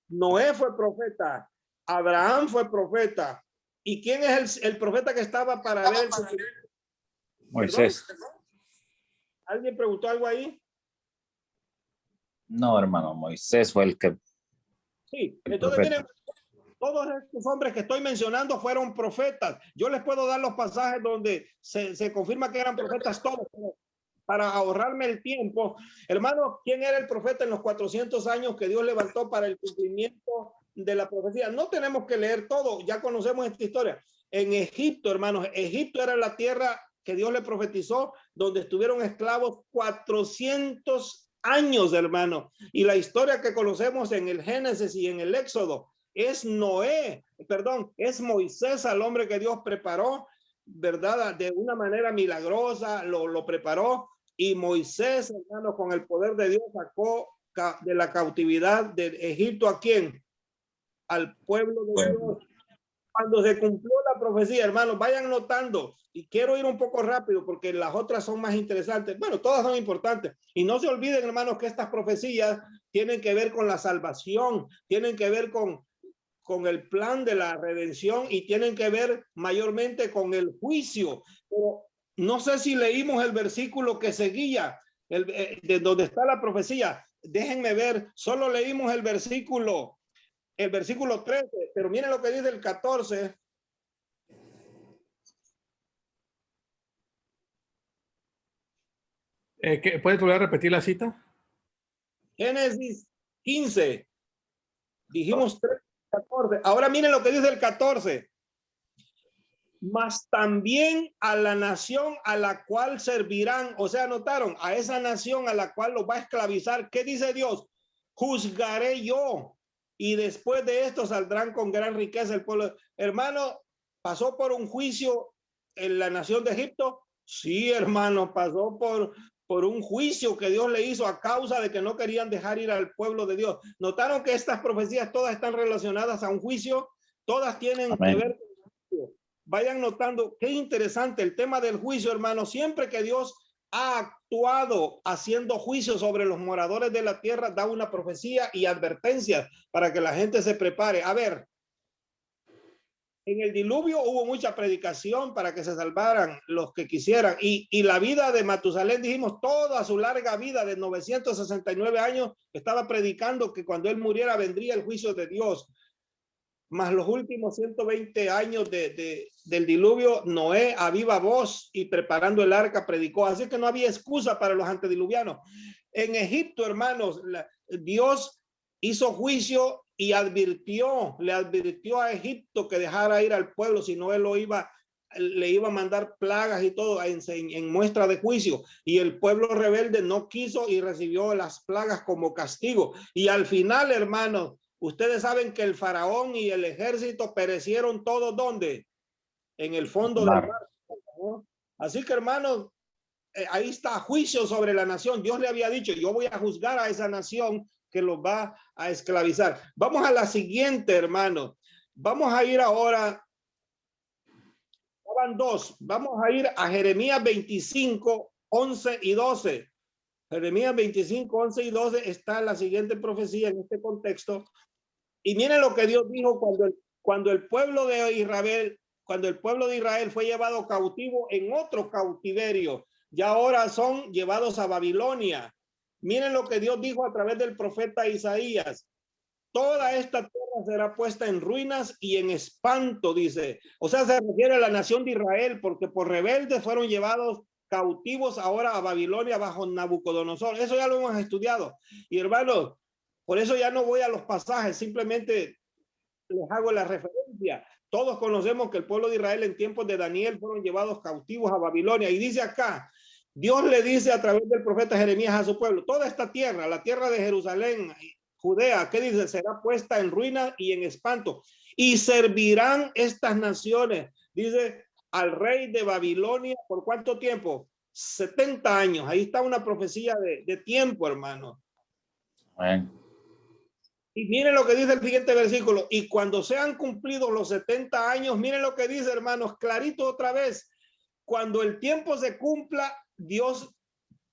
Noé fue profeta, Abraham fue profeta. ¿Y quién es el profeta que estaba para ver el cumplimiento?
Moisés.
¿Perdón? ¿Alguien preguntó algo ahí?
No, hermano, Moisés fue el que...
Sí,
el
entonces
profeta.
miren, todos estos hombres que estoy mencionando fueron profetas. Yo les puedo dar los pasajes donde se confirma que eran profetas todos, pero para ahorrarme el tiempo. Hermano, ¿quién era el profeta en los 400 años que Dios levantó para el cumplimiento de la profecía? No tenemos que leer todo, ya conocemos esta historia. En Egipto, hermanos, Egipto era la tierra que Dios le profetizó, donde estuvieron esclavos 400 años, hermano. Y la historia que conocemos en el Génesis y en el Éxodo es es Moisés, al hombre que Dios preparó, ¿verdad? De una manera milagrosa, lo preparó. Y Moisés, hermano, con el poder de Dios sacó de la cautividad de Egipto ¿a quién? Al pueblo de Dios. Cuando se cumplió la profecía, hermanos, vayan notando, y quiero ir un poco rápido porque las otras son más interesantes. Bueno, todas son importantes. Y no se olviden, hermanos, que estas profecías tienen que ver con la salvación, tienen que ver con el plan de la redención y tienen que ver mayormente con el juicio. Pero no sé si leímos el versículo que seguía, de donde está la profecía. Déjenme ver, solo leímos el versículo 13, pero miren lo que dice el 14.
¿Puedes volver a repetir la cita?
Génesis 15. Dijimos 13, 14. Ahora miren lo que dice el 14. Mas también a la nación a la cual servirán, o sea, notaron, a esa nación a la cual los va a esclavizar. ¿Qué dice Dios? Juzgaré yo. Y después de esto saldrán con gran riqueza el pueblo. Hermano, ¿pasó por un juicio en la nación de Egipto? Sí, hermano, pasó por un juicio que Dios le hizo a causa de que no querían dejar ir al pueblo de Dios. ¿Notaron que estas profecías todas están relacionadas a un juicio? Todas tienen que ver con el juicio. Vayan notando qué interesante el tema del juicio, hermano. Siempre que Dios ha actuado haciendo juicio sobre los moradores de la tierra, da una profecía y advertencias para que la gente se prepare. A ver, en el diluvio hubo mucha predicación para que se salvaran los que quisieran. Y la vida de Matusalén, dijimos, toda su larga vida de 969 años, estaba predicando que cuando él muriera vendría el juicio de Dios. Más los últimos 120 años del diluvio, Noé a viva voz y preparando el arca predicó. Así que no había excusa para los antediluvianos. En Egipto, hermanos, Dios hizo juicio y le advirtió a Egipto que dejara ir al pueblo, si no él le iba a mandar plagas y todo en muestra de juicio. Y el pueblo rebelde no quiso y recibió las plagas como castigo. Y al final, hermanos, ustedes saben que el faraón y el ejército perecieron todos, ¿dónde? En el fondo del mar, ¿no? Así que, hermanos, ahí está juicio sobre la nación. Dios le había dicho, yo voy a juzgar a esa nación que los va a esclavizar. Vamos a la siguiente, hermano. Vamos a ir ahora, van dos. Vamos a ir a Jeremías 25, 11 y 12. Jeremías 25, 11 y 12 está la siguiente profecía en este contexto. Y miren lo que Dios dijo cuando el pueblo de Israel fue llevado cautivo en otro cautiverio. Ya ahora son llevados a Babilonia. Miren lo que Dios dijo a través del profeta Isaías. Toda esta tierra será puesta en ruinas y en espanto, dice. O sea, se refiere a la nación de Israel, porque por rebeldes fueron llevados cautivos ahora a Babilonia bajo Nabucodonosor. Eso ya lo hemos estudiado. Y hermanos, por eso ya no voy a los pasajes, simplemente les hago la referencia. Todos conocemos que el pueblo de Israel en tiempos de Daniel fueron llevados cautivos a Babilonia. Y dice acá, Dios le dice a través del profeta Jeremías a su pueblo, toda esta tierra, la tierra de Jerusalén, Judea, ¿qué dice? Será puesta en ruina y en espanto. Y servirán estas naciones, dice, al rey de Babilonia, ¿por cuánto tiempo? 70 años. Ahí está una profecía de tiempo, hermano.
Amén.
Y miren lo que dice el siguiente versículo. Y cuando sean cumplidos los 70 años, miren lo que dice, hermanos, clarito otra vez. Cuando el tiempo se cumpla, Dios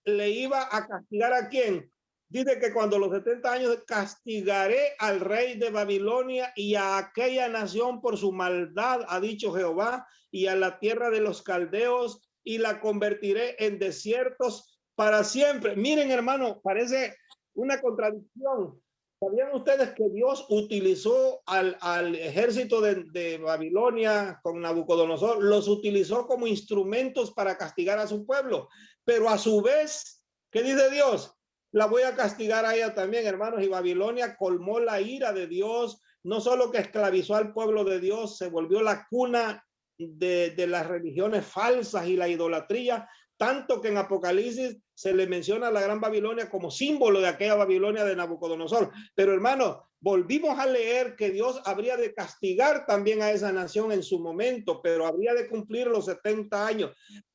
le iba a castigar ¿a quién? Dice que cuando los 70 años castigaré al rey de Babilonia y a aquella nación por su maldad, ha dicho Jehová, y a la tierra de los caldeos, y la convertiré en desiertos para siempre. Miren, hermano, parece una contradicción. ¿Sabían ustedes que Dios utilizó al ejército de Babilonia con Nabucodonosor? Los utilizó como instrumentos para castigar a su pueblo. Pero a su vez, ¿qué dice Dios? La voy a castigar a ella también, hermanos. Y Babilonia colmó la ira de Dios. No solo que esclavizó al pueblo de Dios, se volvió la cuna de las religiones falsas y la idolatría, tanto que en Apocalipsis se le menciona a la Gran Babilonia como símbolo de aquella Babilonia de Nabucodonosor. Pero hermano, volvimos a leer que Dios habría de castigar también a esa nación en su momento, pero habría de cumplir los 70 años.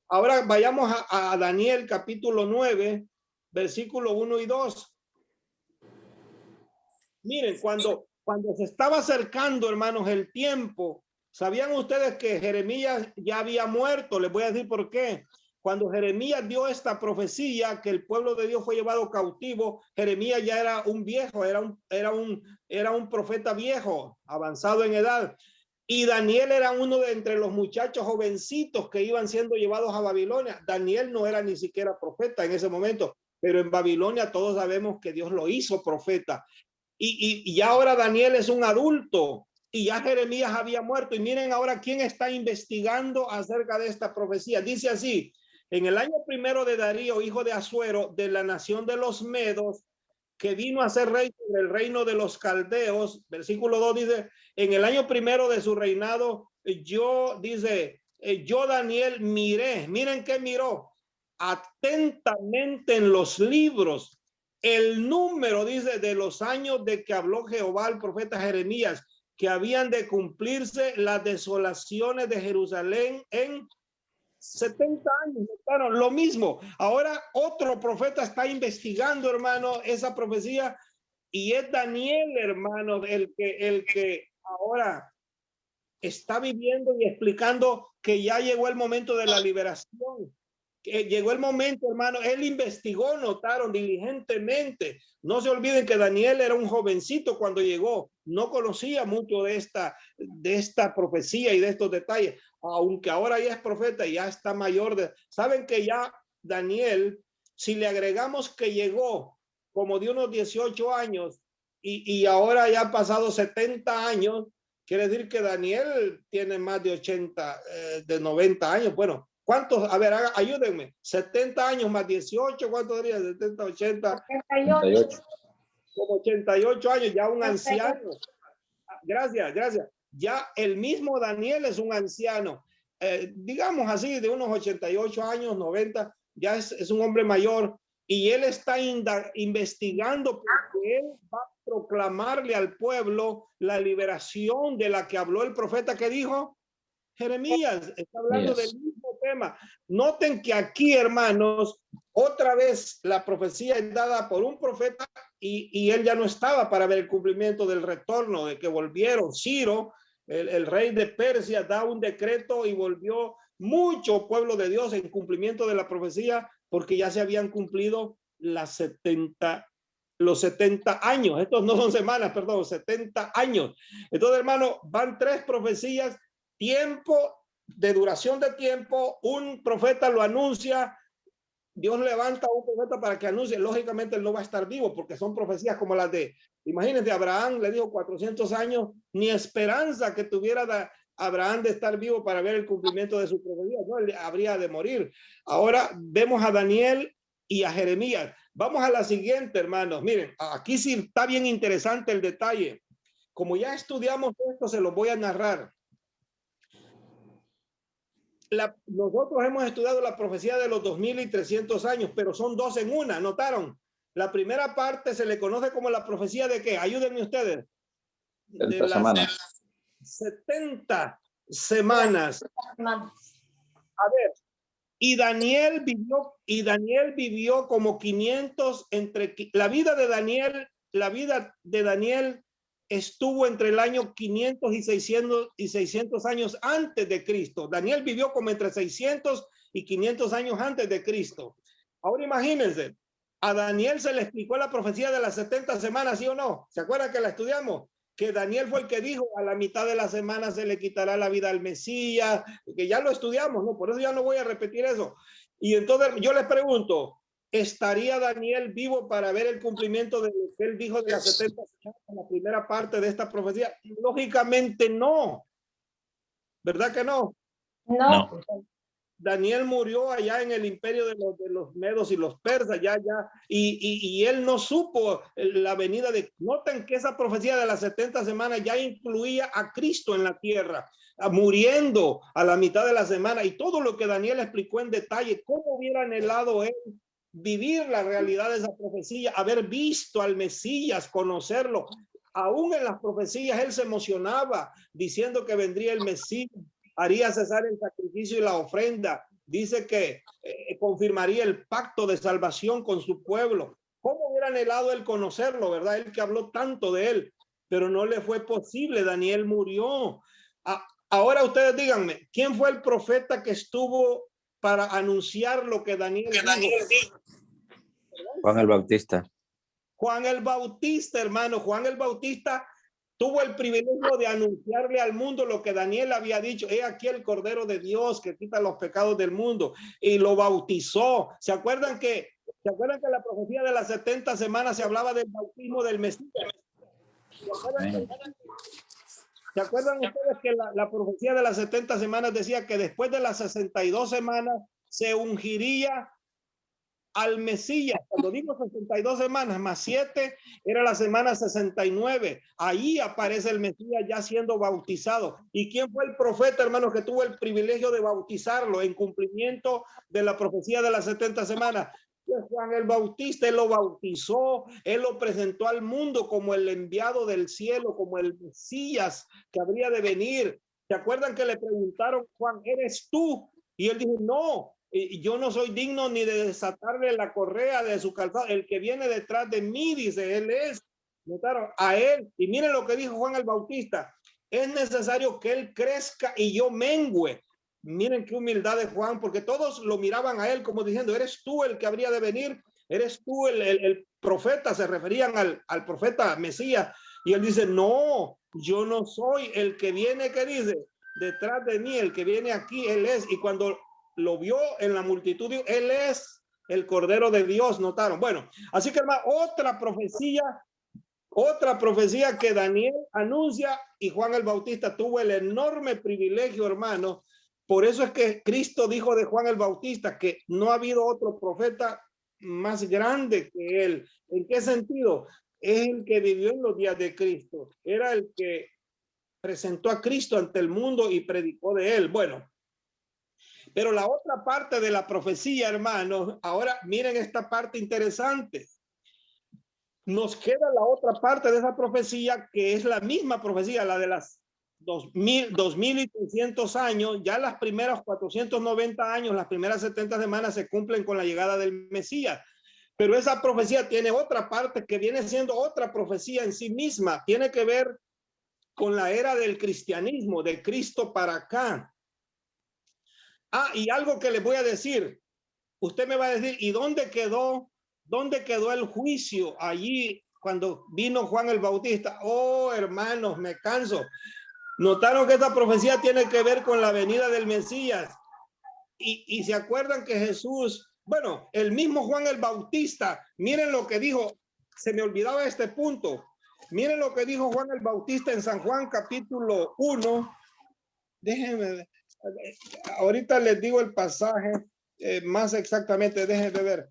Ahora vayamos a Daniel capítulo 9, versículo 1 y 2. Miren, cuando se estaba acercando, hermanos, el tiempo, ¿sabían ustedes que Jeremías ya había muerto? Les voy a decir por qué. Cuando Jeremías dio esta profecía que el pueblo de Dios fue llevado cautivo, Jeremías ya era un viejo, era un profeta viejo, avanzado en edad. Y Daniel era uno de entre los muchachos jovencitos que iban siendo llevados a Babilonia. Daniel no era ni siquiera profeta en ese momento, pero en Babilonia todos sabemos que Dios lo hizo profeta. Y ya ahora Daniel es un adulto y ya Jeremías había muerto. Y miren ahora quién está investigando acerca de esta profecía. Dice así: en el año primero de Darío, hijo de Asuero, de la nación de los Medos, que vino a ser rey sobre el reino de los caldeos, versículo 2 dice, en el año primero de su reinado, yo Daniel miré, miren qué miró, atentamente en los libros, el número, dice, de los años de que habló Jehová al profeta Jeremías, que habían de cumplirse las desolaciones de Jerusalén en 70 años, hermano, lo mismo. Ahora otro profeta está investigando, hermano, esa profecía, y es Daniel, hermano, el que ahora está viviendo y explicando que ya llegó el momento de la liberación. Que llegó el momento, hermano. Él investigó, notaron diligentemente. No se olviden que Daniel era un jovencito cuando llegó. No conocía mucho de esta profecía y de estos detalles. Aunque ahora ya es profeta y ya está mayor. Saben que ya Daniel, si le agregamos que llegó como de unos 18 años y ahora ya ha pasado 70 años, quiere decir que Daniel tiene más de 80, de 90 años. Bueno, ¿cuántos? A ver, ayúdenme. 70 años más 18, ¿cuánto sería? 70, 80.
88.
Como 88 años, ya un anciano. Gracias. Ya el mismo Daniel es un anciano. Digamos así, de unos 88 años, 90, ya es un hombre mayor. Y él está investigando porque él va a proclamarle al pueblo la liberación de la que habló el profeta que dijo Jeremías. Está hablando del mismo tema. Noten que aquí, hermanos, otra vez la profecía es dada por un profeta y él ya no estaba para ver el cumplimiento del retorno, de que volvieron. Ciro, el rey de Persia, da un decreto y volvió mucho pueblo de Dios en cumplimiento de la profecía, porque ya se habían cumplido los 70 años. Estos no son semanas, perdón, 70 años. Entonces, hermano, van 3 profecías, tiempo de duración de tiempo. Un profeta lo anuncia, Dios levanta a un profeta para que anuncie. Lógicamente él no va a estar vivo porque son profecías como las de, imagínense, Abraham le dijo 400 años, ni esperanza que tuviera Abraham de estar vivo para ver el cumplimiento de su profecía, no, él habría de morir. Ahora vemos a Daniel y a Jeremías. Vamos a la siguiente, hermanos. Miren, aquí sí está bien interesante el detalle. Como ya estudiamos esto, se los voy a narrar. Nosotros hemos estudiado la profecía de los 2300 años, pero son 2 en una, ¿notaron? La primera parte se le conoce como la profecía de ¿qué? Ayúdenme ustedes. De las
semanas.
70 semanas. A ver, y Daniel vivió como 500 la vida de Daniel estuvo entre el año 500 y 600 años antes de Cristo. Daniel vivió como entre 600 y 500 años antes de Cristo. Ahora imagínense, a Daniel se le explicó la profecía de las 70 semanas, ¿sí o no? ¿Se acuerdan que la estudiamos? Que Daniel fue el que dijo, a la mitad de la semana se le quitará la vida al Mesías, que ya lo estudiamos, ¿no? Por eso ya no voy a repetir eso. Y entonces yo les pregunto, ¿estaría Daniel vivo para ver el cumplimiento de lo que él dijo de las 70 semanas en la primera parte de esta profecía? Lógicamente no. ¿Verdad que no?
No.
Daniel murió allá en el imperio de los medos y los persas, y él no supo la venida de... Noten que esa profecía de las 70 semanas ya incluía a Cristo en la tierra, muriendo a la mitad de la semana, y todo lo que Daniel explicó en detalle, cómo hubiera anhelado él vivir la realidad de esa profecía, haber visto al Mesías, conocerlo. Aún en las profecías él se emocionaba diciendo que vendría el Mesías, haría cesar el sacrificio y la ofrenda. Dice que confirmaría el pacto de salvación con su pueblo. ¿Cómo hubiera anhelado él conocerlo, verdad? Él que habló tanto de él, pero no le fue posible. Daniel murió. Ahora ustedes díganme, ¿quién fue el profeta que estuvo para anunciar lo que Daniel dijo?
Juan el Bautista.
Juan el Bautista, hermano. Juan el Bautista tuvo el privilegio de anunciarle al mundo lo que Daniel había dicho. He aquí el Cordero de Dios que quita los pecados del mundo, y lo bautizó. ¿Se acuerdan que la profecía de las 70 semanas se hablaba del bautismo del Mesías? ¿Se acuerdan ustedes que la profecía de las 70 semanas decía que después de las 62 semanas se ungiría al Mesías? Cuando digo 62 semanas más 7, era la semana 69. Ahí aparece el Mesías ya siendo bautizado. ¿Y quién fue el profeta, hermanos, que tuvo el privilegio de bautizarlo en cumplimiento de la profecía de las 70 semanas? Pues Juan el Bautista. Él lo bautizó, él lo presentó al mundo como el enviado del cielo, como el Mesías que habría de venir. ¿Se acuerdan que le preguntaron, Juan, ¿eres tú? Y él dijo, no, yo no soy digno ni de desatarle la correa de su calzado. El que viene detrás de mí, dice, él es. Notaron a él. Y miren lo que dijo Juan el Bautista. Es necesario que él crezca y yo mengüe. Miren qué humildad de Juan, porque todos lo miraban a él como diciendo, eres tú el que habría de venir, eres tú el profeta, se referían al profeta Mesías. Y él dice, no, yo no soy el que viene, que dice, detrás de mí, el que viene aquí, él es. Y cuando lo vio en la multitud, él es el Cordero de Dios, notaron. Bueno, así que hermano, otra profecía que Daniel anuncia, y Juan el Bautista tuvo el enorme privilegio, hermano. Por eso es que Cristo dijo de Juan el Bautista que no ha habido otro profeta más grande que él. ¿En qué sentido? Es el que vivió en los días de Cristo. Era el que presentó a Cristo ante el mundo y predicó de él. Bueno, pero la otra parte de la profecía, hermanos, ahora miren esta parte interesante. Nos queda la otra parte de esa profecía, que es la misma profecía, la de las 2300 años. Ya las primeras 490 años, las primeras 70 semanas se cumplen con la llegada del Mesías. Pero esa profecía tiene otra parte que viene siendo otra profecía en sí misma. Tiene que ver con la era del cristianismo, de Cristo para acá. Y algo que les voy a decir. Usted me va a decir, ¿y dónde quedó el juicio allí cuando vino Juan el Bautista? Oh, hermanos, me canso. Notaron que esta profecía tiene que ver con la venida del Mesías. Y se acuerdan que Jesús, bueno, el mismo Juan el Bautista, miren lo que dijo, se me olvidaba este punto. Miren lo que dijo Juan el Bautista en San Juan capítulo 1. Déjenme, ahorita les digo el pasaje más exactamente, déjenme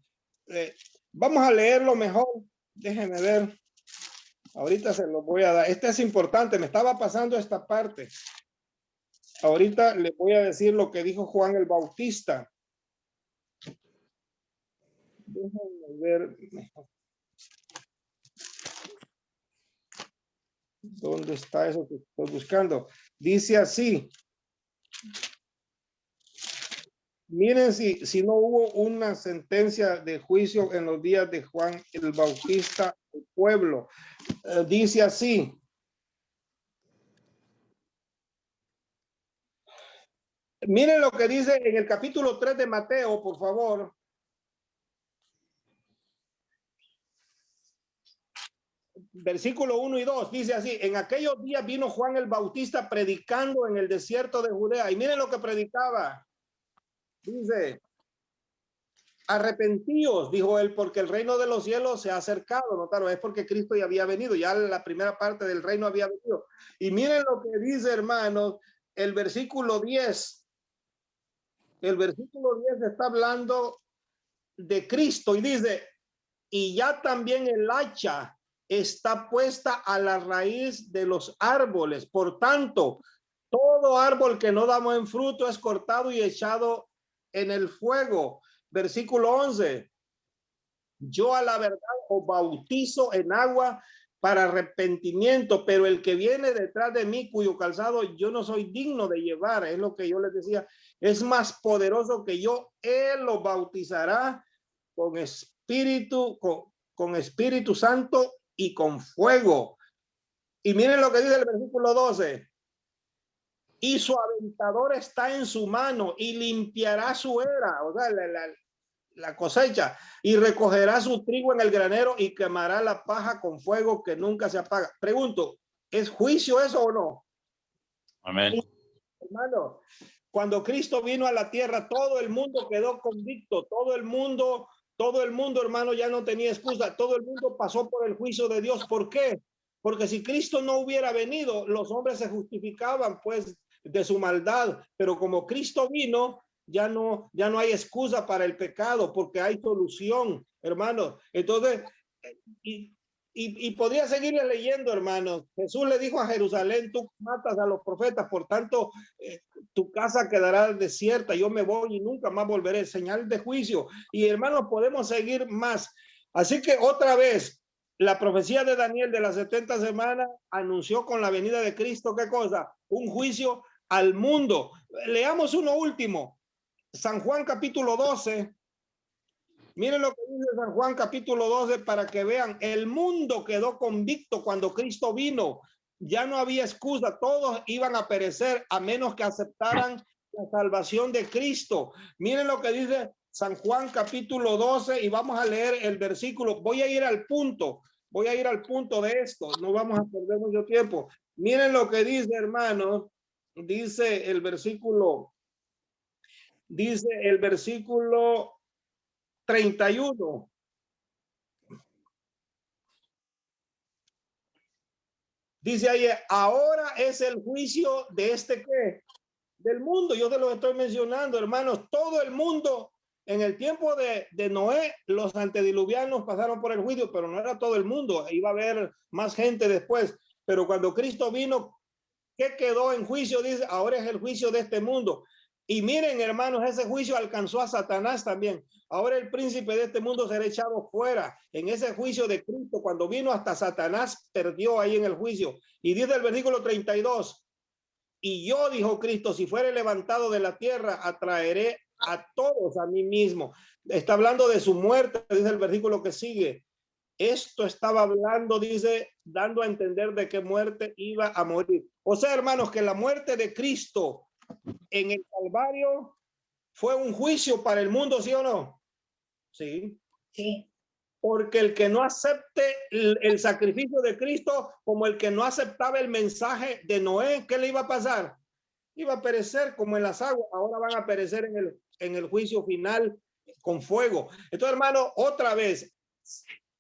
ver. Vamos a leerlo mejor, déjenme ver. Ahorita se lo voy a dar. Este es importante, me estaba pasando esta parte. Ahorita les voy a decir lo que dijo Juan el Bautista. Déjenme ver. ¿Dónde está eso que estoy buscando? Dice así. Miren si no hubo una sentencia de juicio en los días de Juan el Bautista, el pueblo. Dice así. Miren lo que dice en el capítulo 3 de Mateo, por favor. Versículo 1 y 2, dice así: en aquellos días vino Juan el Bautista predicando en el desierto de Judea. Y miren lo que predicaba. Dice, arrepentíos, dijo él, porque el reino de los cielos se ha acercado. Notaron, es porque Cristo ya había venido, ya la primera parte del reino había venido. Y miren lo que dice, hermanos, el versículo 10. El versículo 10 está hablando de Cristo y dice, y ya también el hacha está puesta a la raíz de los árboles. Por tanto, todo árbol que no da buen fruto es cortado y echado en el fuego. Versículo 11. Yo a la verdad os bautizo en agua para arrepentimiento, pero el que viene detrás de mí, cuyo calzado yo no soy digno de llevar, es lo que yo les decía, es más poderoso que yo. Él lo bautizará con espíritu, con Espíritu Santo y con fuego. Y miren lo que dice el versículo 12. Y su aventador está en su mano y limpiará su era, o sea, la cosecha, y recogerá su trigo en el granero y quemará la paja con fuego que nunca se apaga. Pregunto, ¿es juicio eso o no?
Amén.
Hermano, cuando Cristo vino a la tierra, todo el mundo quedó convicto, todo el mundo, hermano, ya no tenía excusa, todo el mundo pasó por el juicio de Dios. ¿Por qué? Porque si Cristo no hubiera venido, los hombres se justificaban pues de su maldad, pero como Cristo vino, ya no hay excusa para el pecado, porque hay solución, hermano. Entonces, y podría seguirle leyendo, hermanos. Jesús le dijo a Jerusalén, tú matas a los profetas, por tanto, tu casa quedará desierta, yo me voy y nunca más volveré. Señal de juicio. Y hermanos, podemos seguir más. Así que otra vez, la profecía de Daniel de las 70 semanas anunció con la venida de Cristo, ¿qué cosa? Un juicio al mundo. Leamos uno último. San Juan capítulo 12. Miren lo que dice San Juan capítulo 12 para que vean. El mundo quedó convicto cuando Cristo vino. Ya no había excusa. Todos iban a perecer a menos que aceptaran la salvación de Cristo. Miren lo que dice San Juan capítulo 12 y vamos a leer el versículo. Voy a ir al punto. Voy a ir al punto de esto. No vamos a perder mucho tiempo. Miren lo que dice, hermanos. Dice el versículo 31. Dice ahí, ahora es el juicio de ¿qué? Del mundo. Yo te lo estoy mencionando, hermanos. Todo el mundo, en el tiempo de Noé, los antediluvianos pasaron por el juicio, pero no era todo el mundo. Iba a haber más gente después. Pero cuando Cristo vino, ¿qué quedó en juicio? Dice, ahora es el juicio de este mundo. Y miren, hermanos, ese juicio alcanzó a Satanás también. Ahora el príncipe de este mundo será echado fuera. En ese juicio de Cristo, cuando vino, hasta Satanás perdió ahí en el juicio. Y dice el versículo 32, y yo, dijo Cristo, si fuere levantado de la tierra, atraeré a todos a mí mismo. Está hablando de su muerte, dice el versículo que sigue. Esto estaba hablando, dice, dando a entender de qué muerte iba a morir. O sea, hermanos, que la muerte de Cristo en el Calvario fue un juicio para el mundo, ¿sí o no? Sí.
Sí.
Porque el que no acepte el sacrificio de Cristo, como el que no aceptaba el mensaje de Noé, ¿qué le iba a pasar? Iba a perecer como en las aguas. Ahora van a perecer en el juicio final con fuego. Entonces, hermano, otra vez,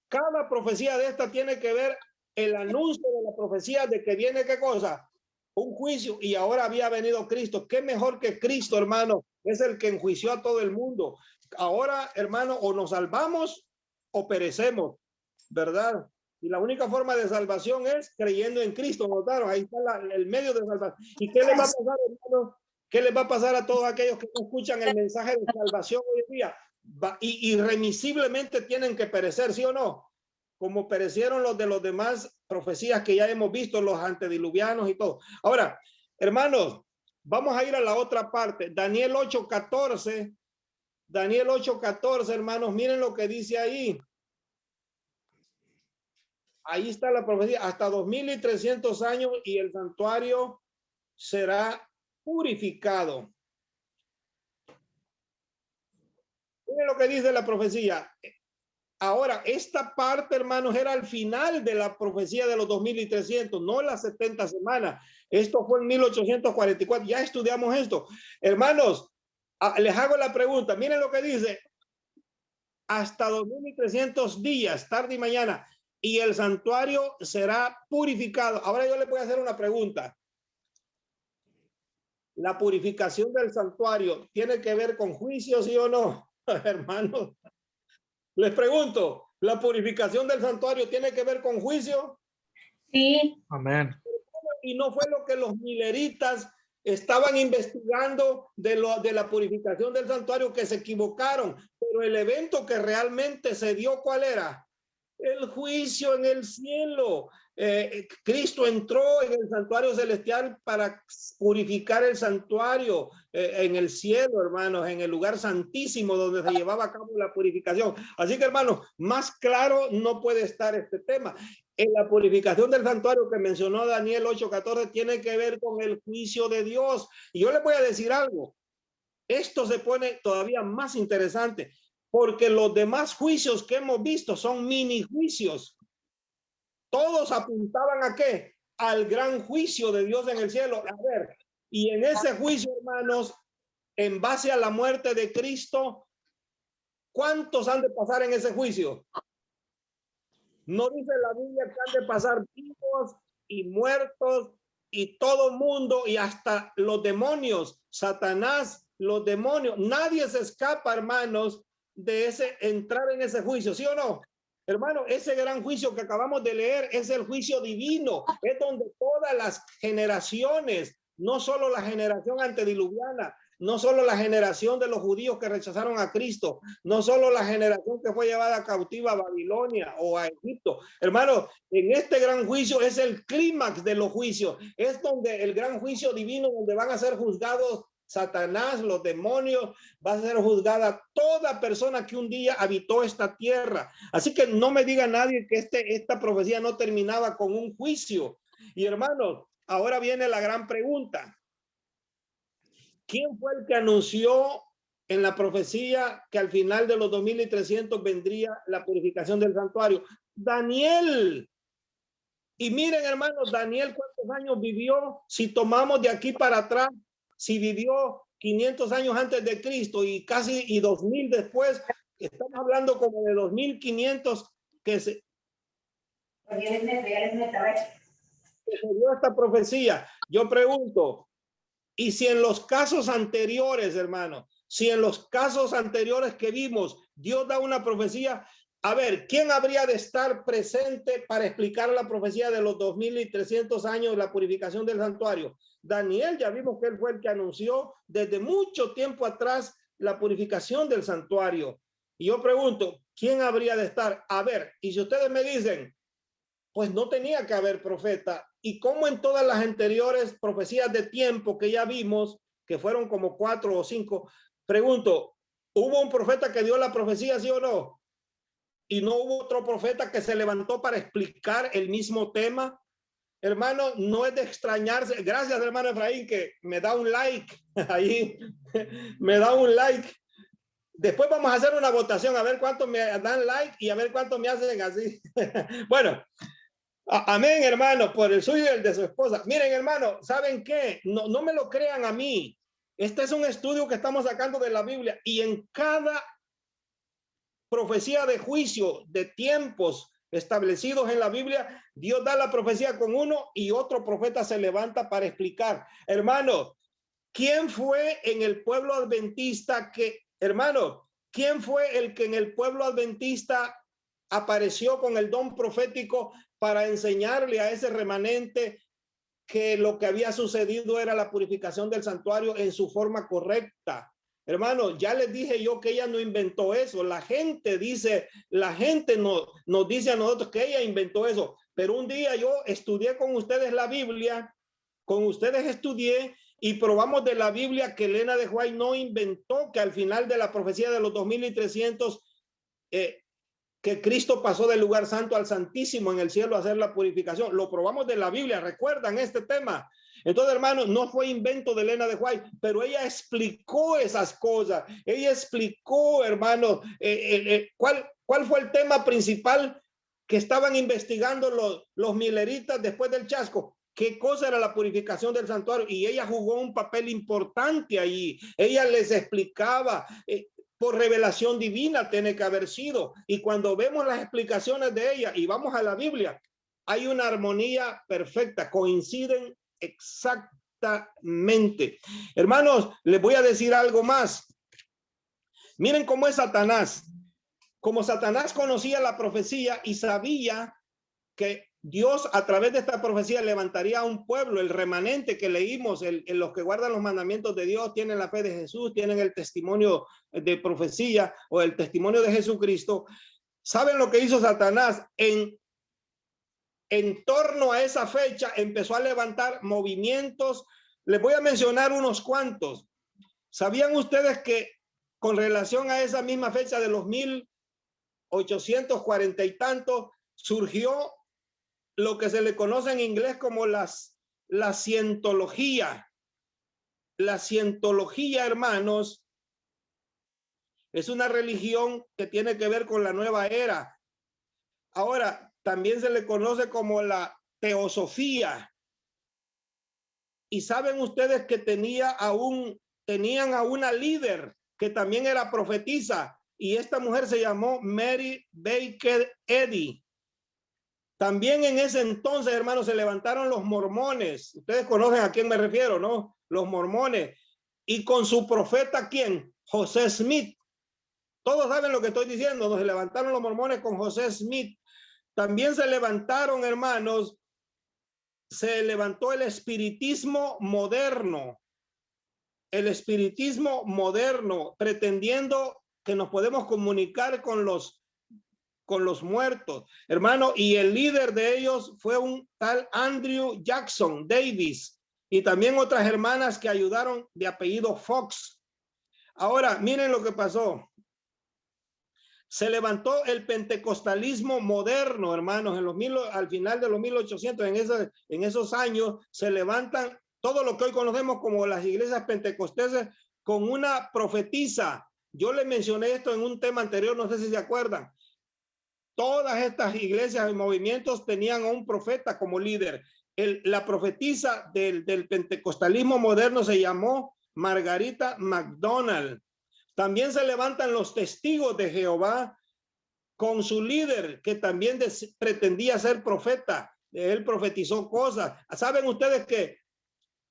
cada profecía de esta tiene que ver el anuncio de la profecía de que viene ¿qué cosa? Un juicio, y ahora había venido Cristo. ¿Qué mejor que Cristo, hermano? Es el que enjuició a todo el mundo. Ahora, hermano, o nos salvamos o perecemos, ¿verdad? Y la única forma de salvación es creyendo en Cristo. ¿Notaron? Ahí está el medio de salvación. ¿Y qué le va a pasar, hermano? ¿Qué les va a pasar a todos aquellos que no escuchan el mensaje de salvación hoy en día? Irremisiblemente tienen que perecer, ¿sí o no? Como perecieron los de los demás profecías que ya hemos visto, los antediluvianos y todo. Ahora, hermanos, vamos a ir a la otra parte. Daniel 8:14. Daniel 8:14, hermanos, miren lo que dice ahí. Ahí está la profecía. Hasta 2300 años y el santuario será purificado. Miren lo que dice la profecía. Ahora, esta parte, hermanos, era al final de la profecía de los 2300, no las 70 semanas. Esto fue en 1844. Ya estudiamos esto. Hermanos, les hago la pregunta. Miren lo que dice. Hasta 2300 días, tarde y mañana, y el santuario será purificado. Ahora yo les voy a hacer una pregunta. ¿La purificación del santuario tiene que ver con juicio, sí o no? Hermanos. Les pregunto, ¿la purificación del santuario tiene que ver con juicio?
Sí.
Amén.
Y no fue lo que los mileritas estaban investigando de la purificación del santuario, que se equivocaron. Pero el evento que realmente se dio, ¿cuál era? El juicio en el cielo. Cristo entró en el santuario celestial para purificar el santuario en el cielo, hermanos, en el lugar santísimo donde se llevaba a cabo la purificación. Así que, hermanos, más claro no puede estar este tema. En la purificación del santuario que mencionó Daniel 8:14 tiene que ver con el juicio de Dios. Y yo le voy a decir algo. Esto se pone todavía más interesante, porque los demás juicios que hemos visto son mini juicios. Todos apuntaban ¿a qué? Al gran juicio de Dios en el cielo. A ver, y en ese juicio, hermanos, en base a la muerte de Cristo, ¿cuántos han de pasar en ese juicio? No dice la Biblia que han de pasar vivos y muertos y todo mundo y hasta los demonios, Satanás, los demonios. Nadie se escapa, hermanos, de entrar en ese juicio, ¿sí o no? Hermano, ese gran juicio que acabamos de leer es el juicio divino. Es donde todas las generaciones, no solo la generación antediluviana, no solo la generación de los judíos que rechazaron a Cristo, no solo la generación que fue llevada cautiva a Babilonia o a Egipto. Hermano, en este gran juicio es el clímax de los juicios. Es donde el gran juicio divino, donde van a ser juzgados Satanás, los demonios, va a ser juzgada toda persona que un día habitó esta tierra. Así que no me diga nadie que esta profecía no terminaba con un juicio. Y hermanos, ahora viene la gran pregunta. ¿Quién fue el que anunció en la profecía que al final de los 2300 vendría la purificación del santuario? Daniel. Y miren, hermanos, Daniel, ¿cuántos años vivió? Si tomamos de aquí para atrás, si vivió 500 años antes de Cristo y casi 2000 después, estamos hablando como de 2500 que se dio esta profecía. Yo pregunto, y si en los casos anteriores, hermano, si en los casos anteriores que vimos, Dios da una profecía, a ver, ¿quién habría de estar presente para explicar la profecía de los 2300 años de la purificación del santuario? Daniel, ya vimos que él fue el que anunció desde mucho tiempo atrás la purificación del santuario. Y yo pregunto, ¿quién habría de estar? A ver, y si ustedes me dicen, pues no tenía que haber profeta. Y como en todas las anteriores profecías de tiempo que ya vimos, que fueron como 4 o 5, pregunto, ¿hubo un profeta que dio la profecía, sí o no? Y no hubo otro profeta que se levantó para explicar el mismo tema. Hermano, no es de extrañarse. Gracias, hermano Efraín, que me da un like ahí. Me da un like. Después vamos a hacer una votación a ver cuántos me dan like y a ver cuántos me hacen así. Bueno, amén, hermano, por el suyo y el de su esposa. Miren, hermano, ¿saben qué? No me lo crean a mí. Este es un estudio que estamos sacando de la Biblia y en cada profecía de juicio de tiempos establecidos en la Biblia, Dios da la profecía con uno y otro profeta se levanta para explicar. Hermano, ¿quién fue en el pueblo adventista quién fue el que en el pueblo adventista apareció con el don profético para enseñarle a ese remanente que lo que había sucedido era la purificación del santuario en su forma correcta? Hermano, ya les dije yo que ella no inventó eso. La gente nos dice a nosotros que ella inventó eso. Pero un día yo estudié con ustedes la Biblia, con ustedes estudié y probamos de la Biblia que Elena de White no inventó que al final de la profecía de los 2300 que Cristo pasó del lugar santo al santísimo en el cielo a hacer la purificación. Lo probamos de la Biblia, ¿recuerdan este tema? Entonces, hermano, no fue invento de Elena de White, pero ella explicó esas cosas. Ella explicó, hermano, cuál fue el tema principal que estaban investigando los mileritas después del chasco. ¿Qué cosa era la purificación del santuario? Y ella jugó un papel importante allí. Ella les explicaba, por revelación divina tiene que haber sido. Y cuando vemos las explicaciones de ella y vamos a la Biblia, hay una armonía perfecta, coinciden exactamente. Hermanos, les voy a decir algo más. Miren cómo es Satanás. Como Satanás conocía la profecía y sabía que Dios a través de esta profecía levantaría a un pueblo, el remanente que leímos, los que guardan los mandamientos de Dios, tienen la fe de Jesús, tienen el testimonio de profecía o el testimonio de Jesucristo. ¿Saben lo que hizo Satanás? En torno a esa fecha empezó a levantar movimientos. Les voy a mencionar unos cuantos. ¿Sabían ustedes que con relación a esa misma fecha de los 1840 y tanto, surgió lo que se le conoce en inglés como la cientología? La cientología, hermanos, es una religión que tiene que ver con la nueva era. Ahora, también se le conoce como la teosofía. Y saben ustedes que tenían a una líder que también era profetisa, y esta mujer se llamó Mary Baker Eddy. También en ese entonces, hermanos, se levantaron los mormones. Ustedes conocen a quién me refiero, ¿no? Los mormones. Y con su profeta, ¿quién? José Smith. Todos saben lo que estoy diciendo. Se levantaron los mormones con José Smith. También se levantaron, hermanos, se levantó el espiritismo moderno. El espiritismo moderno, pretendiendo que nos podemos comunicar con los muertos, hermano, y el líder de ellos fue un tal Andrew Jackson Davis. y también otras hermanas que ayudaron de apellido Fox. Ahora, miren lo que pasó. Se levantó el pentecostalismo moderno, hermanos, al final de los 1800, en esos años, se levantan todo lo que hoy conocemos como las iglesias pentecosteses con una profetisa. Yo le mencioné esto en un tema anterior, no sé si se acuerdan. Todas estas iglesias y movimientos tenían a un profeta como líder. La profetisa del pentecostalismo moderno se llamó Margarita McDonald. También se levantan los testigos de Jehová con su líder, que también pretendía ser profeta. Él profetizó cosas. ¿Saben ustedes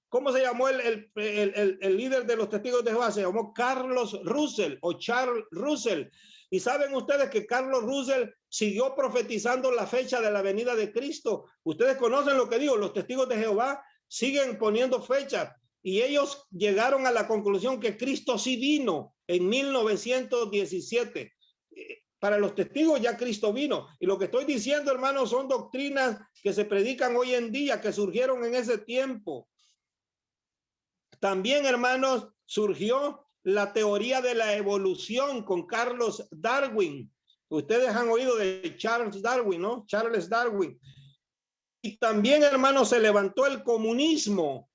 cómo se llamó el líder de los testigos de Jehová? Se llamó Carlos Russell o Charles Russell. Y saben ustedes que Carlos Russell siguió profetizando la fecha de la venida de Cristo. Ustedes conocen lo que digo, los testigos de Jehová siguen poniendo fechas y ellos llegaron a la conclusión que Cristo sí vino en 1917. Para los testigos ya Cristo vino. Y lo que estoy diciendo, hermanos, son doctrinas que se predican hoy en día, que surgieron en ese tiempo. También, hermanos, surgió la teoría de la evolución con Carlos Darwin. Ustedes han oído de Charles Darwin, ¿no? Charles Darwin. Y también, hermanos, se levantó el comunismo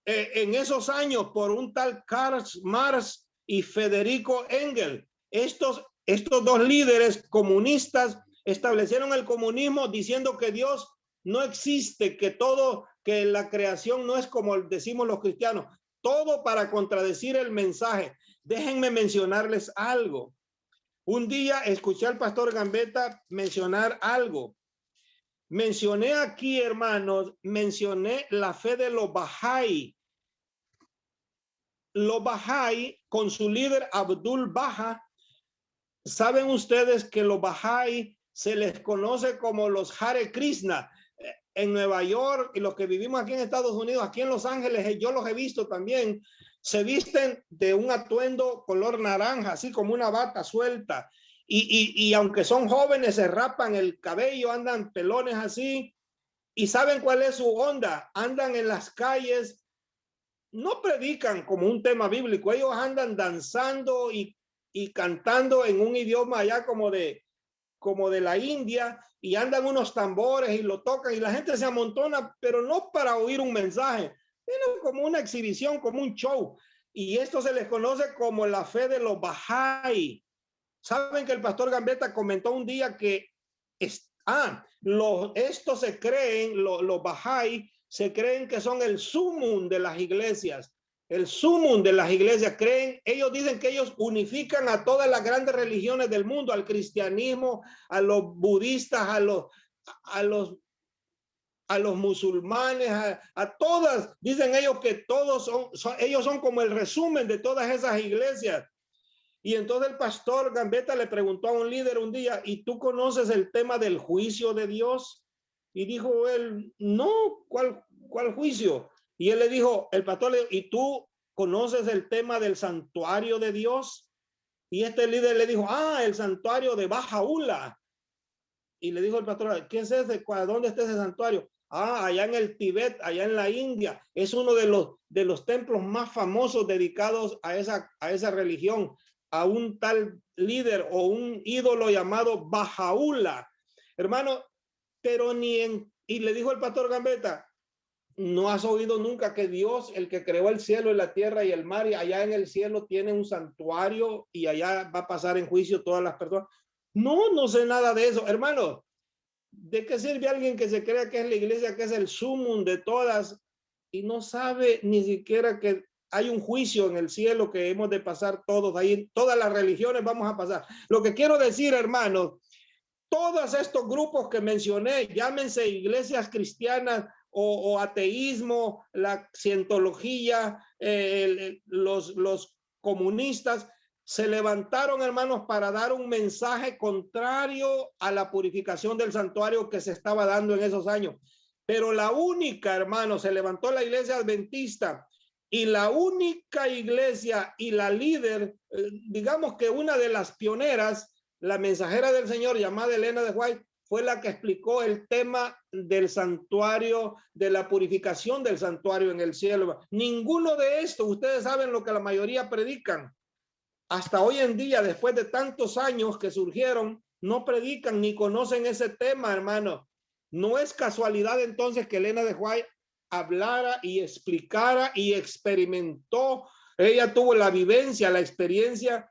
en esos años por un tal Karl Marx y Federico Engels. Estos dos líderes comunistas establecieron el comunismo diciendo que Dios no existe, que la creación no es como decimos los cristianos, todo para contradecir el mensaje. Déjenme mencionarles algo. Un día escuché al pastor Gambetta mencionar algo. Mencioné aquí, hermanos, la fe de los Bahá'í. Los Bahá'í, con su líder Abdul Baha, saben ustedes que los Bahá'í se les conoce como los Hare Krishna. En Nueva York y los que vivimos aquí en Estados Unidos, aquí en Los Ángeles, yo los he visto también, se visten de un atuendo color naranja, así como una bata suelta. Y aunque son jóvenes, se rapan el cabello, andan pelones así. ¿Y saben cuál es su onda? Andan en las calles, no predican como un tema bíblico, ellos andan danzando y cantando en un idioma allá como de la India, y andan unos tambores y lo tocan y la gente se amontona, pero no para oír un mensaje, sino como una exhibición, como un show. Y esto se les conoce como la fe de los Bahá'í. Saben que el pastor Gambetta comentó un día que estos se creen, los Bahá'í se creen que son el sumum de las iglesias. El sumum de las iglesias ellos dicen que ellos unifican a todas las grandes religiones del mundo, al cristianismo, a los budistas, a los musulmanes, a todas. Dicen ellos que todos ellos son como el resumen de todas esas iglesias. Y entonces el pastor Gambetta le preguntó a un líder un día, ¿y tú conoces el tema del juicio de Dios? Y dijo él, no, ¿cuál juicio? Y él le dijo, el pastor le dijo, ¿y tú conoces el tema del santuario de Dios? Y este líder le dijo, el santuario de Baha'u'llah. Y le dijo el pastor, ¿qué es ese? ¿Dónde está ese santuario? Allá en el Tíbet, allá en la India. Es uno de los templos más famosos dedicados a esa religión, a un tal líder o un ídolo llamado Baha'u'llah. Hermano, pero y le dijo el pastor Gambetta, ¿no has oído nunca que Dios, el que creó el cielo y la tierra y el mar, y allá en el cielo tiene un santuario y allá va a pasar en juicio todas las personas? No sé nada de eso. Hermano, ¿de qué sirve alguien que se crea que es la iglesia, que es el sumum de todas, y no sabe ni siquiera que hay un juicio en el cielo que hemos de pasar todos? Ahí todas las religiones vamos a pasar. Lo que quiero decir, hermanos, todos estos grupos que mencioné, llámense iglesias cristianas o ateísmo, la cientología, los comunistas, se levantaron, hermanos, para dar un mensaje contrario a la purificación del santuario que se estaba dando en esos años. Pero la única, hermanos, se levantó la iglesia adventista, y la única iglesia y la líder, digamos que una de las pioneras, la mensajera del Señor llamada Elena de White, fue la que explicó el tema del santuario, de la purificación del santuario en el cielo. Ninguno de estos, ustedes saben lo que la mayoría predican. Hasta hoy en día, después de tantos años que surgieron, no predican ni conocen ese tema, hermano. No es casualidad entonces que Elena de White hablara y explicara y experimentó. Ella tuvo la vivencia, la experiencia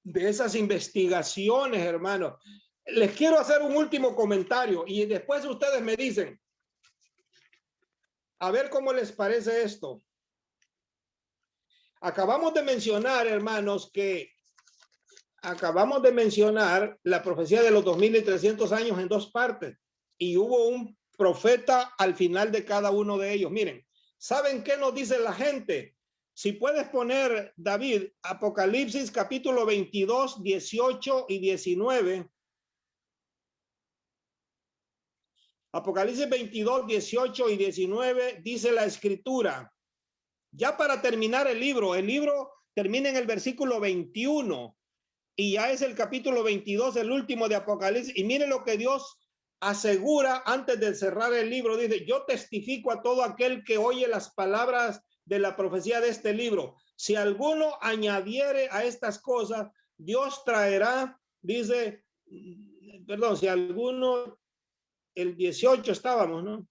de esas investigaciones, hermano. Les quiero hacer un último comentario y después ustedes me dicen, a ver cómo les parece esto. Acabamos de mencionar, hermanos, que acabamos de mencionar la profecía de los 2300 años en dos partes y hubo un profeta al final de cada uno de ellos. Miren, ¿saben qué nos dice la gente? Si puedes poner, David, Apocalipsis capítulo 22, 18 y 19. Apocalipsis 22, 18 y 19 dice la escritura. Ya para terminar el libro termina en el versículo 21 y ya es el capítulo 22, el último de Apocalipsis. Y miren lo que Dios asegura antes de cerrar el libro. Dice, yo testifico a todo aquel que oye las palabras de la profecía de este libro. Si alguno añadiere a estas cosas, Dios traerá, dice, perdón, si alguno, el 18 estábamos, ¿no?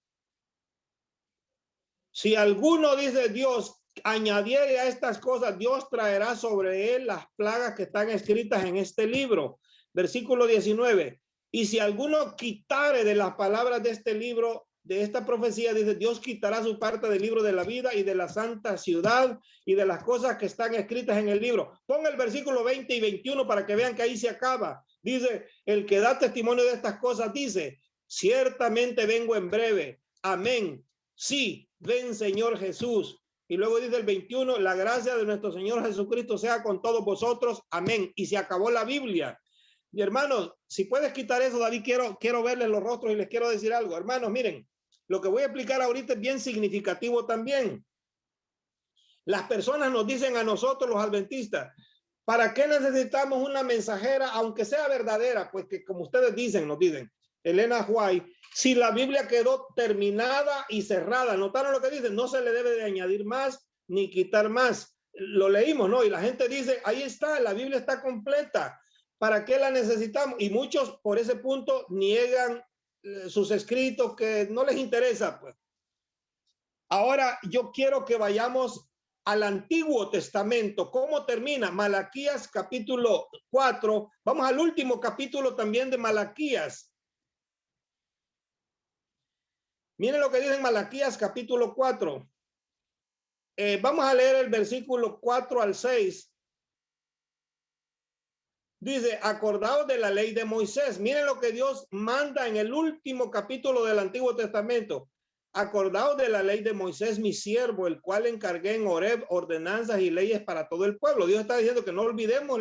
Si alguno, dice Dios, añadiere a estas cosas, Dios traerá sobre él las plagas que están escritas en este libro. Versículo 19. Y si alguno quitare de las palabras de este libro, de esta profecía, dice, Dios quitará su parte del libro de la vida y de la santa ciudad y de las cosas que están escritas en el libro. Ponga el versículo 20 y 21 para que vean que ahí se acaba. Dice, el que da testimonio de estas cosas dice, ciertamente vengo en breve. Amén. Sí, ven Señor Jesús. Y luego dice el 21, la gracia de nuestro Señor Jesucristo sea con todos vosotros. Amén. Y se acabó la Biblia. Y hermanos, si puedes quitar eso, David, quiero verles los rostros y les quiero decir algo. Hermanos, miren, lo que voy a explicar ahorita es bien significativo también. Las personas nos dicen a nosotros, los adventistas, ¿para qué necesitamos una mensajera, aunque sea verdadera? Pues que como ustedes dicen, nos dicen, Elena White, si la Biblia quedó terminada y cerrada, ¿notaron lo que dicen? No se le debe de añadir más ni quitar más. Lo leímos, ¿no? Y la gente dice, ahí está, la Biblia está completa. ¿Para qué la necesitamos? Y muchos por ese punto niegan sus escritos, que no les interesa, pues. Ahora yo quiero que vayamos al Antiguo Testamento. ¿Cómo termina? Malaquías capítulo 4. Vamos al último capítulo también de Malaquías. Miren lo que dice en Malaquías capítulo 4. Vamos a leer el versículo 4 al 6. Dice, acordaos de la ley de Moisés. Miren lo que Dios manda en el último capítulo del Antiguo Testamento. Acordaos de la ley de Moisés, mi siervo, el cual encargué en Horeb ordenanzas y leyes para todo el pueblo. Dios está diciendo que no olvidemos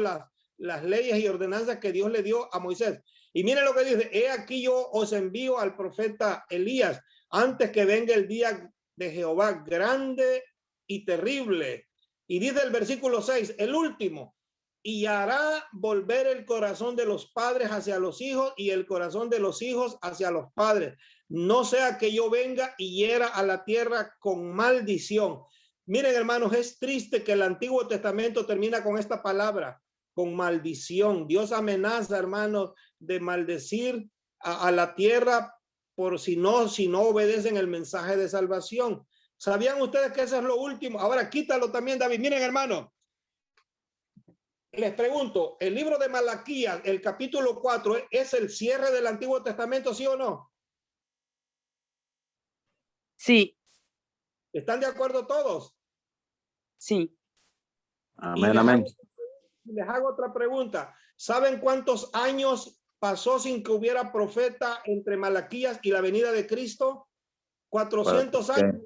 las leyes y ordenanzas que Dios le dio a Moisés. Y miren lo que dice, he aquí yo os envío al profeta Elías antes que venga el día de Jehová grande y terrible. Y dice el versículo 6, el último, y hará volver el corazón de los padres hacia los hijos y el corazón de los hijos hacia los padres. No sea que yo venga y hiera a la tierra con maldición. Miren, hermanos, es triste que el Antiguo Testamento termina con esta palabra, con maldición. Dios amenaza, hermanos, de maldecir a la tierra por si no obedecen el mensaje de salvación. ¿Sabían ustedes que eso es lo último? Ahora quítalo también, David. Miren, hermanos, les pregunto, el libro de Malaquías, el capítulo 4, ¿es el cierre del Antiguo Testamento, sí o no?
Sí.
¿Están de acuerdo todos?
Sí.
Amén, amén.
Les hago otra pregunta. ¿Saben cuántos años pasó sin que hubiera profeta entre Malaquías y la venida de Cristo? 400 años.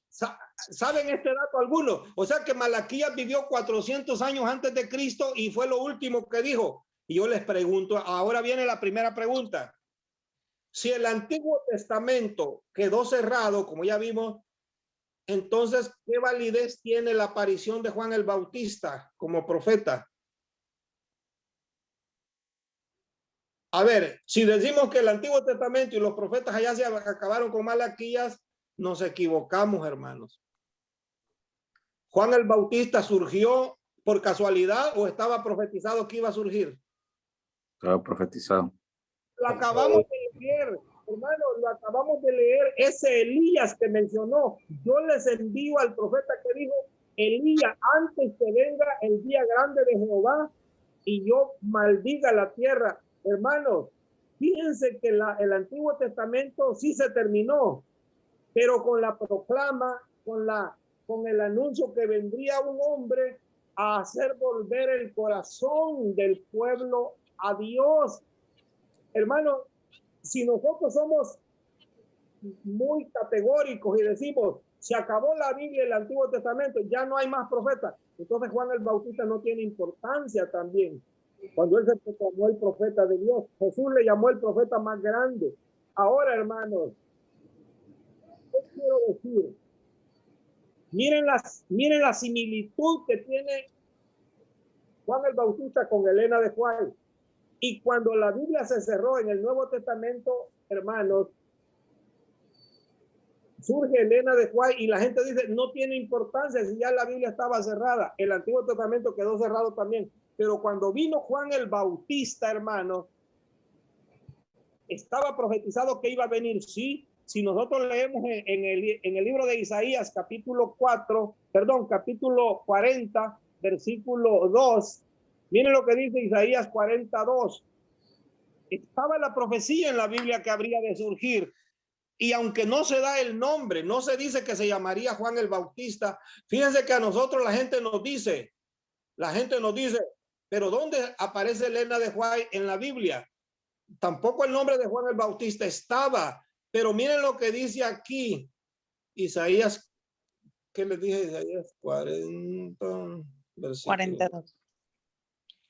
¿Saben este dato alguno? O sea que Malaquías vivió 400 años antes de Cristo y fue lo último que dijo. Y yo les pregunto, ahora viene la primera pregunta. Si el Antiguo Testamento quedó cerrado, como ya vimos, entonces, ¿qué validez tiene la aparición de Juan el Bautista como profeta? A ver, si decimos que el Antiguo Testamento y los profetas allá se acabaron con Malaquías, nos equivocamos, hermanos. ¿Juan el Bautista surgió por casualidad o estaba profetizado que iba a surgir?
Estaba profetizado.
Lo acabamos de leer, hermano, lo acabamos de leer. Ese Elías que mencionó, yo les envío al profeta que dijo, Elías, antes que venga el día grande de Jehová y yo maldiga la tierra. Hermanos, fíjense que el Antiguo Testamento sí se terminó, pero con la proclama, con el anuncio que vendría un hombre a hacer volver el corazón del pueblo a Dios. Hermano, si nosotros somos muy categóricos y decimos, se acabó la Biblia y el Antiguo Testamento, ya no hay más profetas, entonces Juan el Bautista no tiene importancia también. Cuando él se proclamó el profeta de Dios, Jesús le llamó el profeta más grande. Ahora, hermanos, ¿qué quiero decir? Miren la similitud que tiene Juan el Bautista con Elena de White. Y cuando la Biblia se cerró en el Nuevo Testamento, hermanos, surge Elena de White y la gente dice, no tiene importancia si ya la Biblia estaba cerrada. El Antiguo Testamento quedó cerrado también. Pero cuando vino Juan el Bautista, hermano, estaba profetizado que iba a venir. Sí, si nosotros leemos en el libro de Isaías, capítulo 40, versículo 2, miren lo que dice Isaías 42. Estaba la profecía en la Biblia que habría de surgir. Y aunque no se da el nombre, no se dice que se llamaría Juan el Bautista, fíjense que a nosotros la gente nos dice, pero ¿dónde aparece Elena de White en la Biblia? Tampoco el nombre de Juan el Bautista estaba, pero miren lo que dice aquí, Isaías, ¿qué les dije? Isaías 40,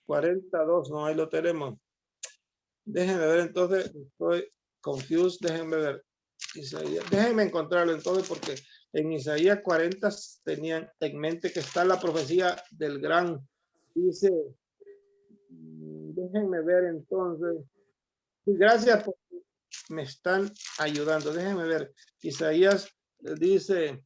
42, no, ahí lo tenemos. Déjenme ver, entonces, estoy confused, déjenme ver. Isaías, déjenme encontrarlo entonces, porque en Isaías 40 tenían en mente que está la profecía del gran, dice, déjenme ver entonces. Gracias por me están ayudando. Déjenme ver. Isaías dice,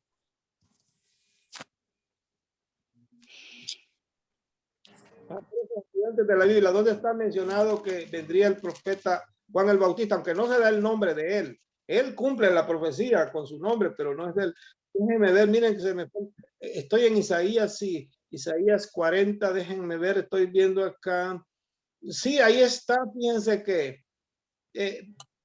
estudiantes de la Biblia, ¿dónde está mencionado que vendría el profeta Juan el Bautista? Aunque no se da el nombre de él. Él cumple la profecía con su nombre, pero no es de él. Déjenme ver, miren que se me... Estoy en Isaías, sí. Isaías 40, déjenme ver, estoy viendo acá. Sí, ahí está, fíjense que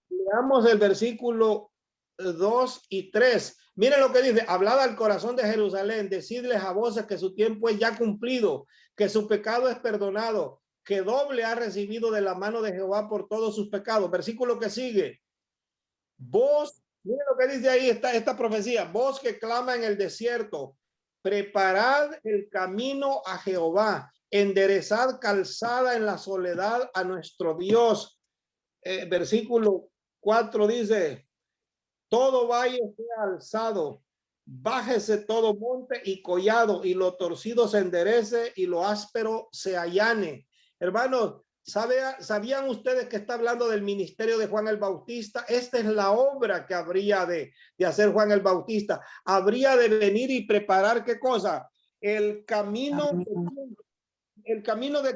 leamos el versículo 2 y 3. Miren lo que dice, hablad al corazón de Jerusalén, decidles a voces que su tiempo es ya cumplido, que su pecado es perdonado, que doble ha recibido de la mano de Jehová por todos sus pecados. Versículo que sigue. Vos, miren lo que dice ahí esta profecía, vos que clama en el desierto, preparad el camino a Jehová, enderezad calzada en la soledad a nuestro Dios. Versículo 4 dice, todo valle sea alzado, bájese todo monte y collado, y lo torcido se enderece y lo áspero se allane. Hermanos, ¿sabían ustedes que está hablando del ministerio de Juan el Bautista? Esta es la obra que habría de hacer Juan el Bautista. Habría de venir y preparar, ¿qué cosa? El camino de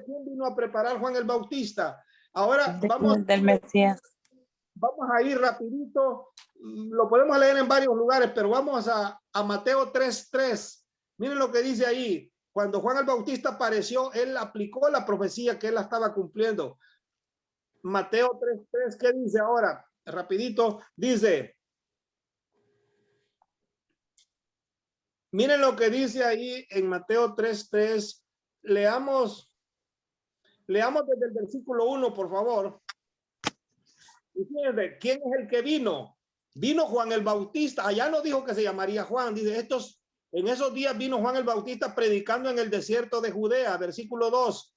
quién vino a preparar Juan el Bautista. Ahora vamos
del Mesías.
Vamos a ir rapidito, lo podemos leer en varios lugares, pero vamos a Mateo 3:3. Miren lo que dice ahí. Cuando Juan el Bautista apareció, él aplicó la profecía que él la estaba cumpliendo. Mateo 3:3, ¿qué dice ahora? Rapidito, dice. Miren lo que dice ahí en Mateo 3:3. Leamos desde el versículo 1, por favor. Y fíjense, ¿quién es el que vino? Vino Juan el Bautista. Allá no dijo que se llamaría Juan. Dice, en esos días vino Juan el Bautista predicando en el desierto de Judea, versículo 2.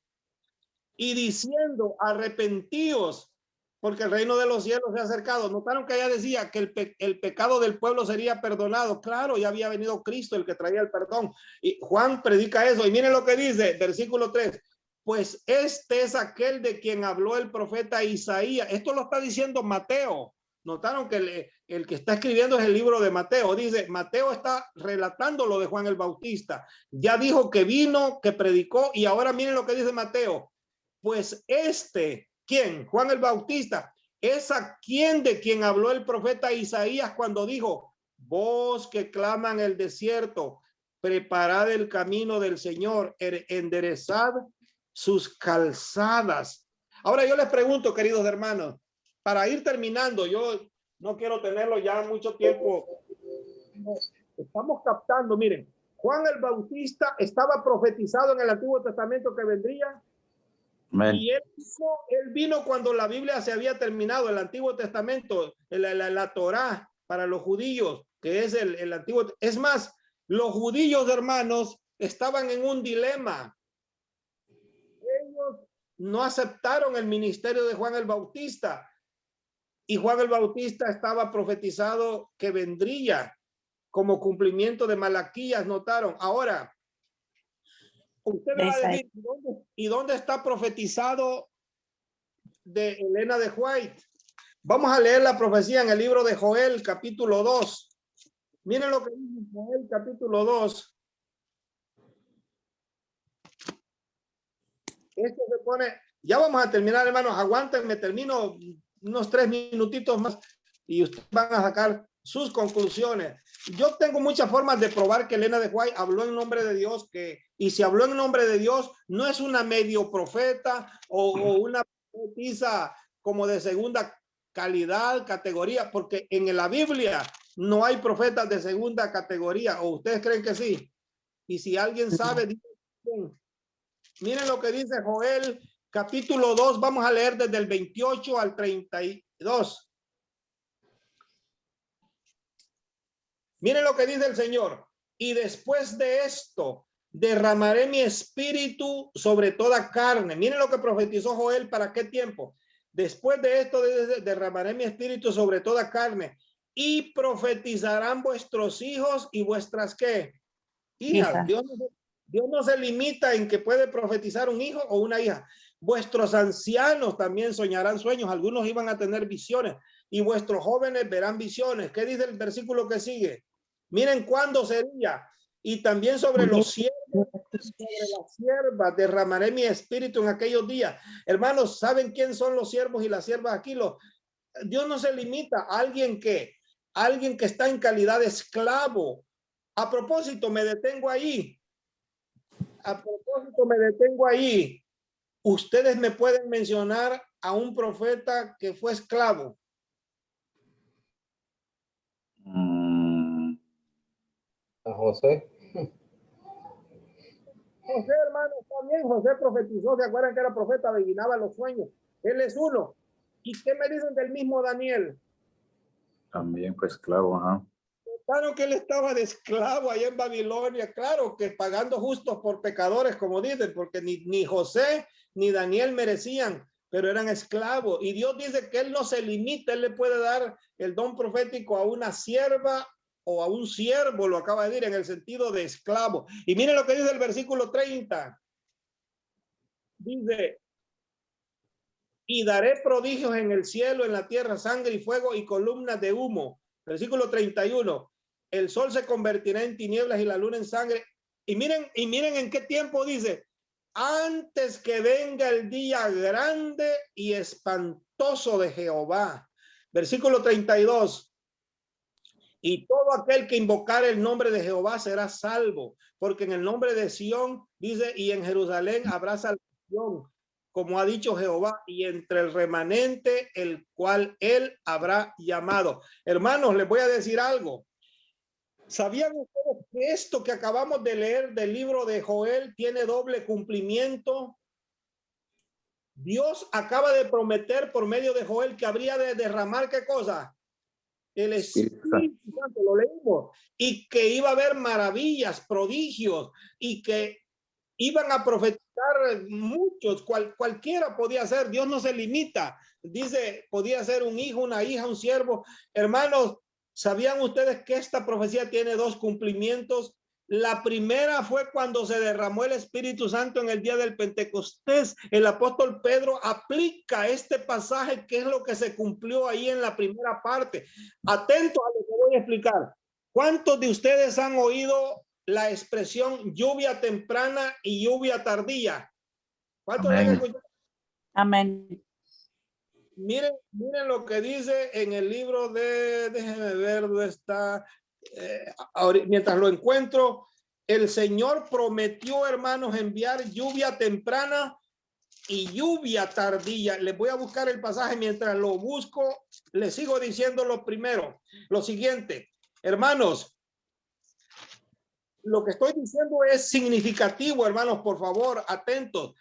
Y diciendo, arrepentíos, porque el reino de los cielos se ha acercado. Notaron que allá decía que el pecado del pueblo sería perdonado. Claro, ya había venido Cristo, el que traía el perdón. Y Juan predica eso. Y miren lo que dice, versículo 3. pues este es aquel de quien habló el profeta Isaías. Esto lo está diciendo Mateo. Notaron que el que está escribiendo es el libro de Mateo. Dice, Mateo está relatando lo de Juan el Bautista. Ya dijo que vino, que predicó, y ahora miren lo que dice Mateo. Pues este, ¿quién? Juan el Bautista, es a quien de quien habló el profeta Isaías cuando dijo, voz que clama en el desierto, preparad el camino del Señor, enderezad sus calzadas. Ahora yo les pregunto, queridos hermanos, para ir terminando, yo no quiero tenerlo ya mucho tiempo. Estamos captando, miren, Juan el Bautista estaba profetizado en el Antiguo Testamento que vendría.
Amén.
Y él vino cuando la Biblia se había terminado, el Antiguo Testamento, la Torá para los judíos, que es el Antiguo. Es más, los judíos, hermanos, estaban en un dilema. Ellos no aceptaron el ministerio de Juan el Bautista. Y Juan el Bautista estaba profetizado que vendría como cumplimiento de Malaquías, notaron. Ahora, usted me va a decir, ¿y dónde está profetizado de Elena de White? Vamos a leer la profecía en el libro de Joel, capítulo 2. Miren lo que dice Joel, capítulo 2. Esto se pone, ya vamos a terminar, hermanos, aguántenme, termino unos 3 minutitos más y ustedes van a sacar sus conclusiones. Yo tengo muchas formas de probar que Elena de White habló en nombre de Dios, y si habló en nombre de Dios, no es una medio profeta o una profetisa como de segunda calidad, categoría, porque en la Biblia no hay profetas de segunda categoría, o ustedes creen que sí. Y si alguien sabe, dicen, miren lo que dice Joel, capítulo 2, vamos a leer desde el 28 al 32. Miren lo que dice el Señor. Y después de esto, derramaré mi espíritu sobre toda carne. Miren lo que profetizó Joel, ¿para qué tiempo? Después de esto, derramaré mi espíritu sobre toda carne. Y profetizarán vuestros hijos y vuestras, ¿qué? Hijas. Dios no se limita en que puede profetizar un hijo o una hija. Vuestros ancianos también soñarán sueños. Algunos iban a tener visiones. Y vuestros jóvenes verán visiones. ¿Qué dice el versículo que sigue? Miren cuándo sería. Y también sobre los siervos, sobre las siervas, derramaré mi espíritu en aquellos días. Hermanos, ¿saben quién son los siervos y las siervas aquí? Dios no se limita a alguien que está en calidad de esclavo. A propósito, me detengo ahí. Ustedes me pueden mencionar a un profeta que fue esclavo.
A José.
José, hermano, también José profetizó. ¿Se acuerdan que era profeta? Adivinaba los sueños. Él es uno. ¿Y qué me dicen del mismo Daniel?
También fue esclavo, ajá.
Claro que él estaba de esclavo allá en Babilonia. Claro que pagando justos por pecadores, como dicen, porque ni José ni Daniel merecían, pero eran esclavos. Y Dios dice que él no se limita. Él le puede dar el don profético a una sierva o a un siervo, lo acaba de decir, en el sentido de esclavo. Y miren lo que dice el versículo 30. Dice, y daré prodigios en el cielo, en la tierra, sangre y fuego y columnas de humo. Versículo 31. El sol se convertirá en tinieblas y la luna en sangre. Y miren en qué tiempo dice, antes que venga el día grande y espantoso de Jehová. Versículo 32. Y todo aquel que invocare el nombre de Jehová será salvo, porque en el nombre de Sión, dice, y en Jerusalén habrá salvación, como ha dicho Jehová, y entre el remanente, el cual él habrá llamado. Hermanos, les voy a decir algo. ¿Sabían ustedes que esto que acabamos de leer del libro de Joel tiene doble cumplimiento? Dios acaba de prometer por medio de Joel que habría de derramar, ¿qué cosa? El Espíritu Santo, lo leímos, y que iba a haber maravillas, prodigios, y que iban a profetizar muchos, cualquiera podía ser. Dios no se limita. Dice, podía ser un hijo, una hija, un siervo. Hermanos, ¿sabían ustedes que esta profecía tiene dos cumplimientos? La primera fue cuando se derramó el Espíritu Santo en el día del Pentecostés. El apóstol Pedro aplica este pasaje, que es lo que se cumplió ahí en la primera parte. Atentos a lo que voy a explicar. ¿Cuántos de ustedes han oído la expresión lluvia temprana y lluvia tardía? ¿Cuántos han escuchado?
Amén.
Miren lo que dice en el libro de, déjenme ver dónde está, mientras lo encuentro. El Señor prometió, hermanos, enviar lluvia temprana y lluvia tardía. Les voy a buscar el pasaje mientras lo busco. Les sigo diciendo lo primero, lo siguiente, hermanos. Lo que estoy diciendo es significativo, hermanos, por favor, atentos.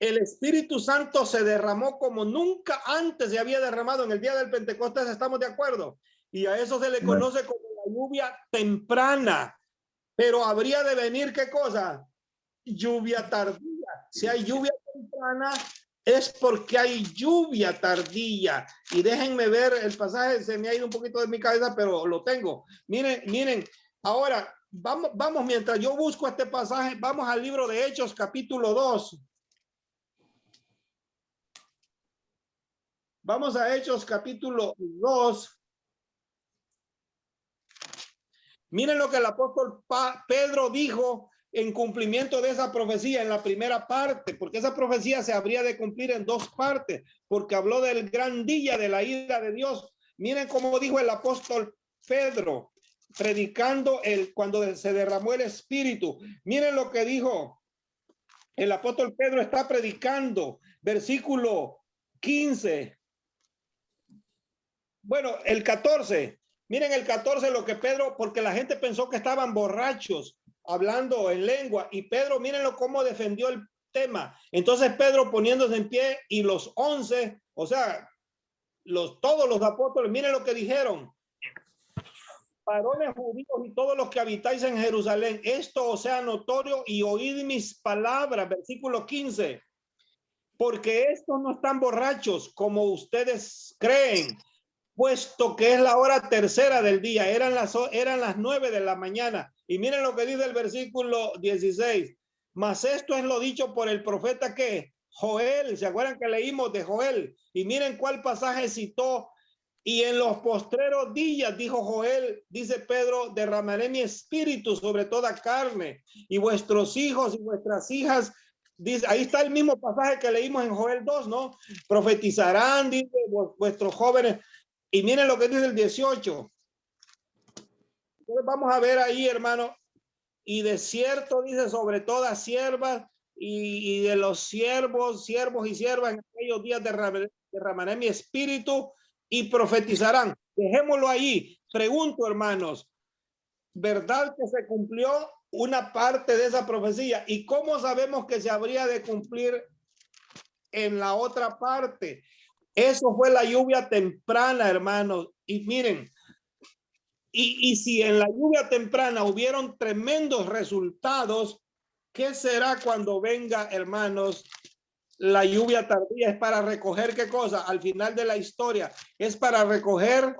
El Espíritu Santo se derramó como nunca antes se había derramado en el día del Pentecostés, ¿estamos de acuerdo? Y a eso se le conoce como la lluvia temprana. Pero habría de venir, ¿qué cosa? Lluvia tardía. Si hay lluvia temprana, es porque hay lluvia tardía. Y déjenme ver el pasaje, se me ha ido un poquito de mi cabeza, pero lo tengo. Miren, ahora vamos mientras yo busco este pasaje, vamos al libro de Hechos, capítulo 2. Vamos a Hechos, capítulo 2. Miren lo que el apóstol Pedro dijo en cumplimiento de esa profecía en la primera parte, porque esa profecía se habría de cumplir en dos partes, porque habló del gran día de la ira de Dios. Miren cómo dijo el apóstol Pedro, predicando cuando se derramó el Espíritu. Miren lo que dijo el apóstol Pedro, está predicando, versículo 15. Bueno, el 14. Miren el 14 lo que Pedro, porque la gente pensó que estaban borrachos hablando en lengua, y Pedro, mírenlo cómo defendió el tema. Entonces Pedro poniéndose en pie y los 11, o sea, todos los apóstoles, miren lo que dijeron. Varones judíos y todos los que habitáis en Jerusalén, esto os sea notorio y oíd mis palabras, versículo 15. Porque estos no están borrachos como ustedes creen, puesto que es la hora tercera del día, eran las 9 de la mañana. Y miren lo que dice el versículo 16. Mas esto es lo dicho por el profeta que Joel, ¿se acuerdan que leímos de Joel? Y miren cuál pasaje citó. Y en los postreros días, dijo Joel, dice Pedro, derramaré mi espíritu sobre toda carne, y vuestros hijos y vuestras hijas, dice, ahí está el mismo pasaje que leímos en Joel 2, ¿no? Profetizarán, dice, vuestros jóvenes. Y miren lo que dice el 18. Entonces vamos a ver ahí, hermano. Y de cierto, dice, sobre todas siervas y de los siervos y siervas, en aquellos días derramaré mi espíritu y profetizarán. Dejémoslo ahí. Pregunto, hermanos, ¿verdad que se cumplió una parte de esa profecía? ¿Y cómo sabemos que se habría de cumplir en la otra parte? Eso fue la lluvia temprana, hermanos. Y miren, y si en la lluvia temprana hubieron tremendos resultados, ¿qué será cuando venga, hermanos, la lluvia tardía? Es para recoger, ¿qué cosa? Al final de la historia, es para recoger,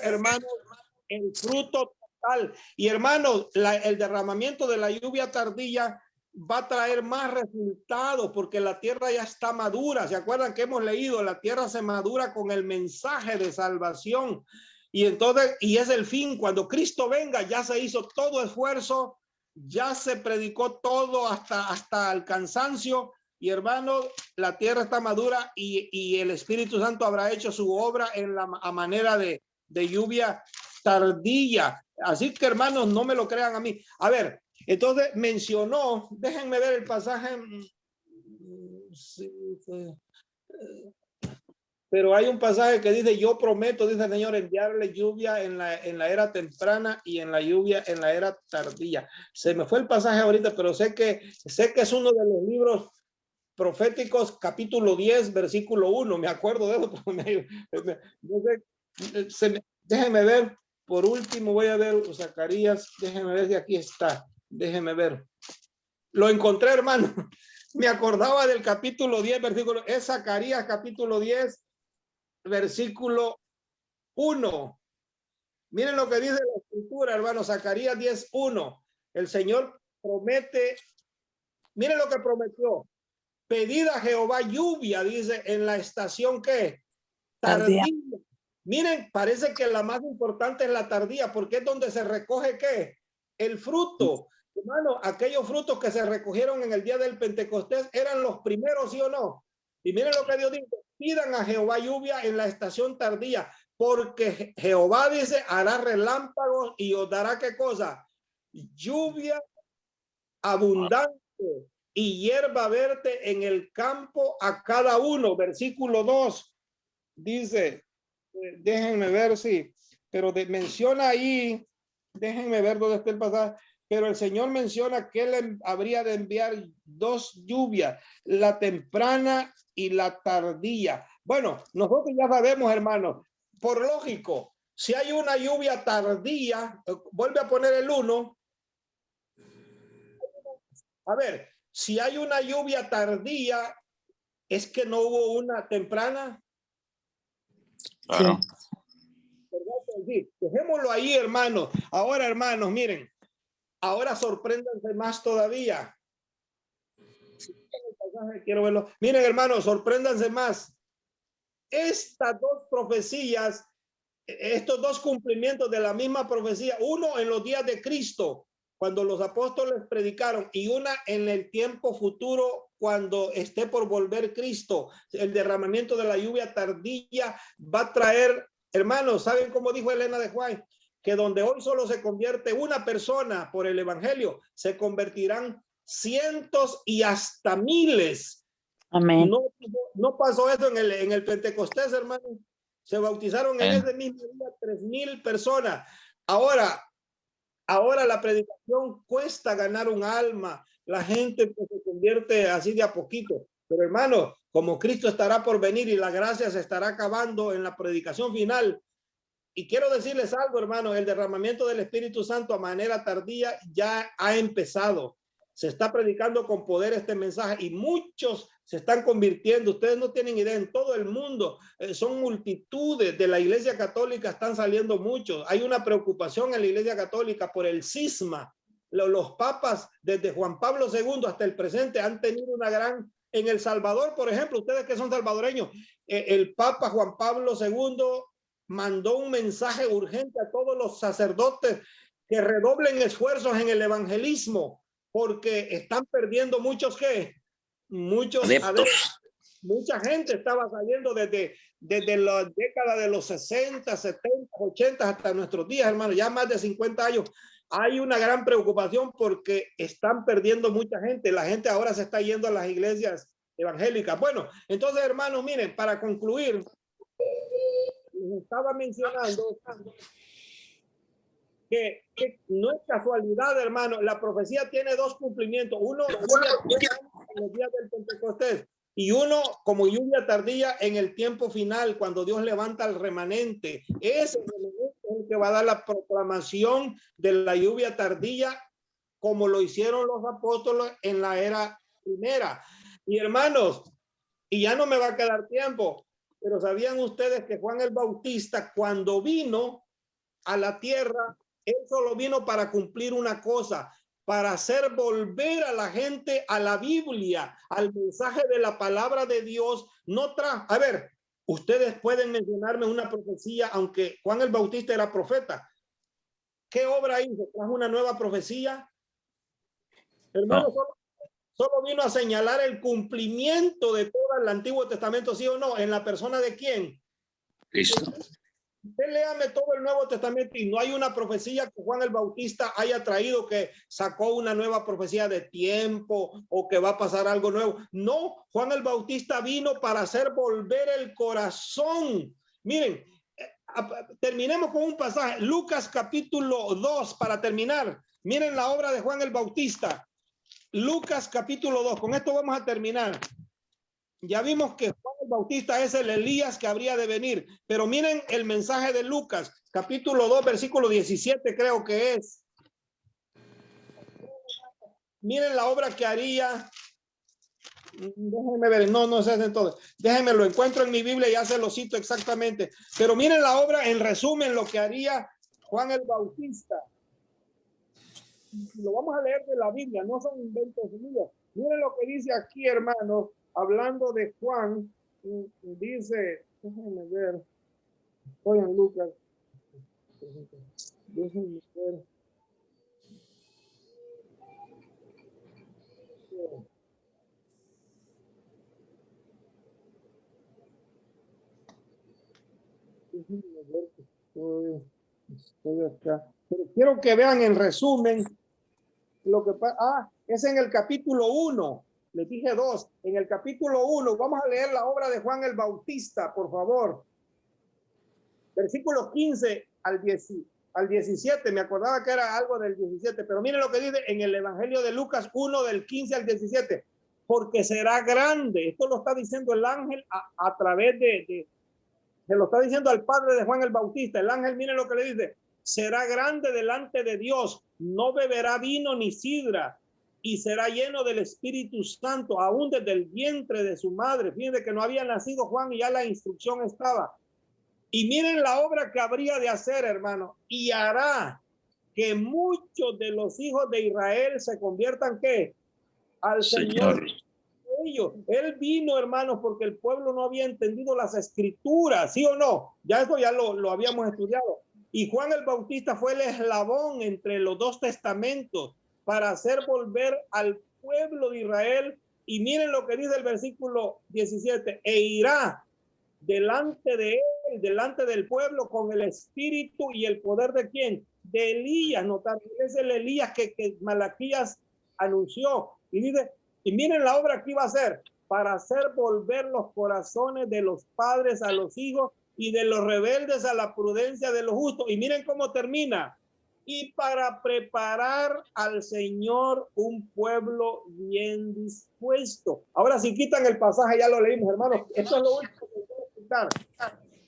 hermanos, el fruto total. Y hermanos, el derramamiento de la lluvia tardía va a traer más resultados porque la tierra ya está madura. ¿Se acuerdan que hemos leído? La tierra se madura con el mensaje de salvación. Y entonces, y es el fin. Cuando Cristo venga, ya se hizo todo esfuerzo, ya se predicó todo hasta el cansancio. Y hermanos, la tierra está madura y el Espíritu Santo habrá hecho su obra a manera de lluvia tardía. Así que hermanos, no me lo crean a mí. A ver, entonces mencionó, déjenme ver el pasaje. Sí. Pero hay un pasaje que dice, yo prometo, dice el Señor, enviarle lluvia en la era temprana y en la lluvia en la era tardía. Se me fue el pasaje ahorita, pero sé que es uno de los libros proféticos, capítulo 10, versículo 1. Me acuerdo de eso. Déjenme ver. Por último, voy a ver Zacarías. Déjenme ver si aquí está. Déjenme ver. Lo encontré, hermano. Me acordaba del capítulo 10, versículo. Es Zacarías, capítulo 10, versículo 1. Miren lo que dice la escritura, hermano, Zacarías 10:1. El Señor promete, miren lo que prometió. Pedid a Jehová lluvia, dice, en la estación ¿qué? Tardía. Miren, parece que la más importante es la tardía, porque es donde se recoge ¿qué? El fruto. Hermano, aquellos frutos que se recogieron en el día del Pentecostés eran los primeros, ¿sí o no? Y miren lo que Dios dice, pidan a Jehová lluvia en la estación tardía, porque Jehová dice, hará relámpagos y os dará ¿qué cosa? Lluvia abundante y hierba verde en el campo a cada uno. Versículo 2 dice, déjenme ver si, pero menciona ahí, déjenme ver dónde está el pasaje, pero el Señor menciona que él habría de enviar 2 lluvias, la temprana y la tardía. Bueno, nosotros ya sabemos, hermano, por lógico, si hay una lluvia tardía, vuelve a poner el 1. A ver, si hay una lluvia tardía, ¿es que no hubo una temprana?
Claro.
Sí. Dejémoslo ahí, hermanos. Ahora, hermanos, miren, ahora sorpréndanse más todavía. Quiero verlo. Miren, hermanos, sorpréndanse más. Estas 2 profecías, estos 2 cumplimientos de la misma profecía, uno en los días de Cristo, cuando los apóstoles predicaron, y una en el tiempo futuro, cuando esté por volver Cristo. El derramamiento de la lluvia tardía va a traer, hermanos, ¿saben cómo dijo Elena de White? Que donde hoy solo se convierte una persona por el evangelio, se convertirán cientos y hasta miles.
Amén.
No pasó eso en el Pentecostés, hermano. Se bautizaron en ese mismo día 3,000 personas. Ahora la predicación cuesta ganar un alma. La gente pues, se convierte así de a poquito. Pero hermano, como Cristo estará por venir y la gracia se estará acabando en la predicación final. Y quiero decirles algo, hermano, el derramamiento del Espíritu Santo a manera tardía ya ha empezado. Se está predicando con poder este mensaje y muchos se están convirtiendo. Ustedes no tienen idea, en todo el mundo son multitudes de la Iglesia Católica, están saliendo muchos. Hay una preocupación en la Iglesia Católica por el cisma. Los papas, desde Juan Pablo II hasta el presente, han tenido una gran... En El Salvador, por ejemplo, ustedes que son salvadoreños, el Papa Juan Pablo II mandó un mensaje urgente a todos los sacerdotes que redoblen esfuerzos en el evangelismo, porque están perdiendo muchos adeptos. Mucha gente estaba saliendo desde la década de los 60, 70, 80 hasta nuestros días, hermano, ya más de 50 años. Hay una gran preocupación porque están perdiendo mucha gente. La gente ahora se está yendo a las iglesias evangélicas. Bueno, entonces, hermanos, miren, para concluir, les estaba mencionando que no es casualidad, hermano. La profecía tiene 2 cumplimientos. Uno en los días del Pentecostés y uno como lluvia tardía en el tiempo final, cuando Dios levanta al remanente. Ese remanente es el que va a dar la proclamación de la lluvia tardía, como lo hicieron los apóstoles en la era primera. Y hermanos, y ya no me va a quedar tiempo, pero ¿sabían ustedes que Juan el Bautista, cuando vino a la tierra, él solo vino para cumplir una cosa, para hacer volver a la gente a la Biblia, al mensaje de la palabra de Dios? A ver, ustedes pueden mencionarme una profecía, aunque Juan el Bautista era profeta. ¿Qué obra hizo? ¿Trajo una nueva profecía? Hermano, solo vino a señalar el cumplimiento de todo el Antiguo Testamento, ¿sí o no? ¿En la persona de quién?
Cristo.
Usted léame todo el Nuevo Testamento y no hay una profecía que Juan el Bautista haya traído que sacó una nueva profecía de tiempo o que va a pasar algo nuevo. No, Juan el Bautista vino para hacer volver el corazón. Miren, terminemos con un pasaje, Lucas capítulo 2, para terminar. Miren la obra de Juan el Bautista. Lucas capítulo 2, con esto vamos a terminar. Ya vimos que Juan el Bautista es el Elías que habría de venir, pero miren el mensaje de Lucas, capítulo 2, versículo 17 creo que es. Miren la obra que haría. Déjenme ver, no es ese entonces. Déjenme, lo encuentro en mi Biblia y ya se lo cito exactamente. Pero miren la obra, en resumen, lo que haría Juan el Bautista. Lo vamos a leer de la Biblia, no son inventos míos. Miren lo que dice aquí, hermanos, hablando de Juan. Dice, déjenme ver, estoy en Lucas. Déjenme ver. Déjenme ver que estoy acá. Pero quiero que vean en resumen lo que pasa. Es en el capítulo 1. Les dije 2. En el capítulo 1 vamos a leer la obra de Juan el Bautista, por favor. Versículos 15 al 17. Me acordaba que era algo del 17, pero miren lo que dice en el Evangelio de Lucas 1 del 15 al 17. Porque será grande. Esto lo está diciendo el ángel a través se lo está diciendo al padre de Juan el Bautista. El ángel, miren lo que le dice. Será grande delante de Dios. No beberá vino ni sidra. Y será lleno del Espíritu Santo, aún desde el vientre de su madre. Fíjense que no había nacido Juan y ya la instrucción estaba. Y miren la obra que habría de hacer, hermano. Y hará que muchos de los hijos de Israel se conviertan, ¿qué? Al Señor. Él vino, hermanos, porque el pueblo no había entendido las escrituras, ¿sí o no? Ya esto ya lo habíamos estudiado. Y Juan el Bautista fue el eslabón entre los dos testamentos para hacer volver al pueblo de Israel. Y miren lo que dice el versículo 17. E irá delante de él, delante del pueblo, con el espíritu y el poder de ¿quién? De Elías. Notar, es el Elías que Malaquías anunció. Y dice, y miren la obra que iba a hacer, para hacer volver los corazones de los padres a los hijos y de los rebeldes a la prudencia de los justos. Y miren cómo termina. Y para preparar al Señor un pueblo bien dispuesto. Ahora, si quitan el pasaje, ya lo leímos, hermanos. Esto es lo último que voy a explicar.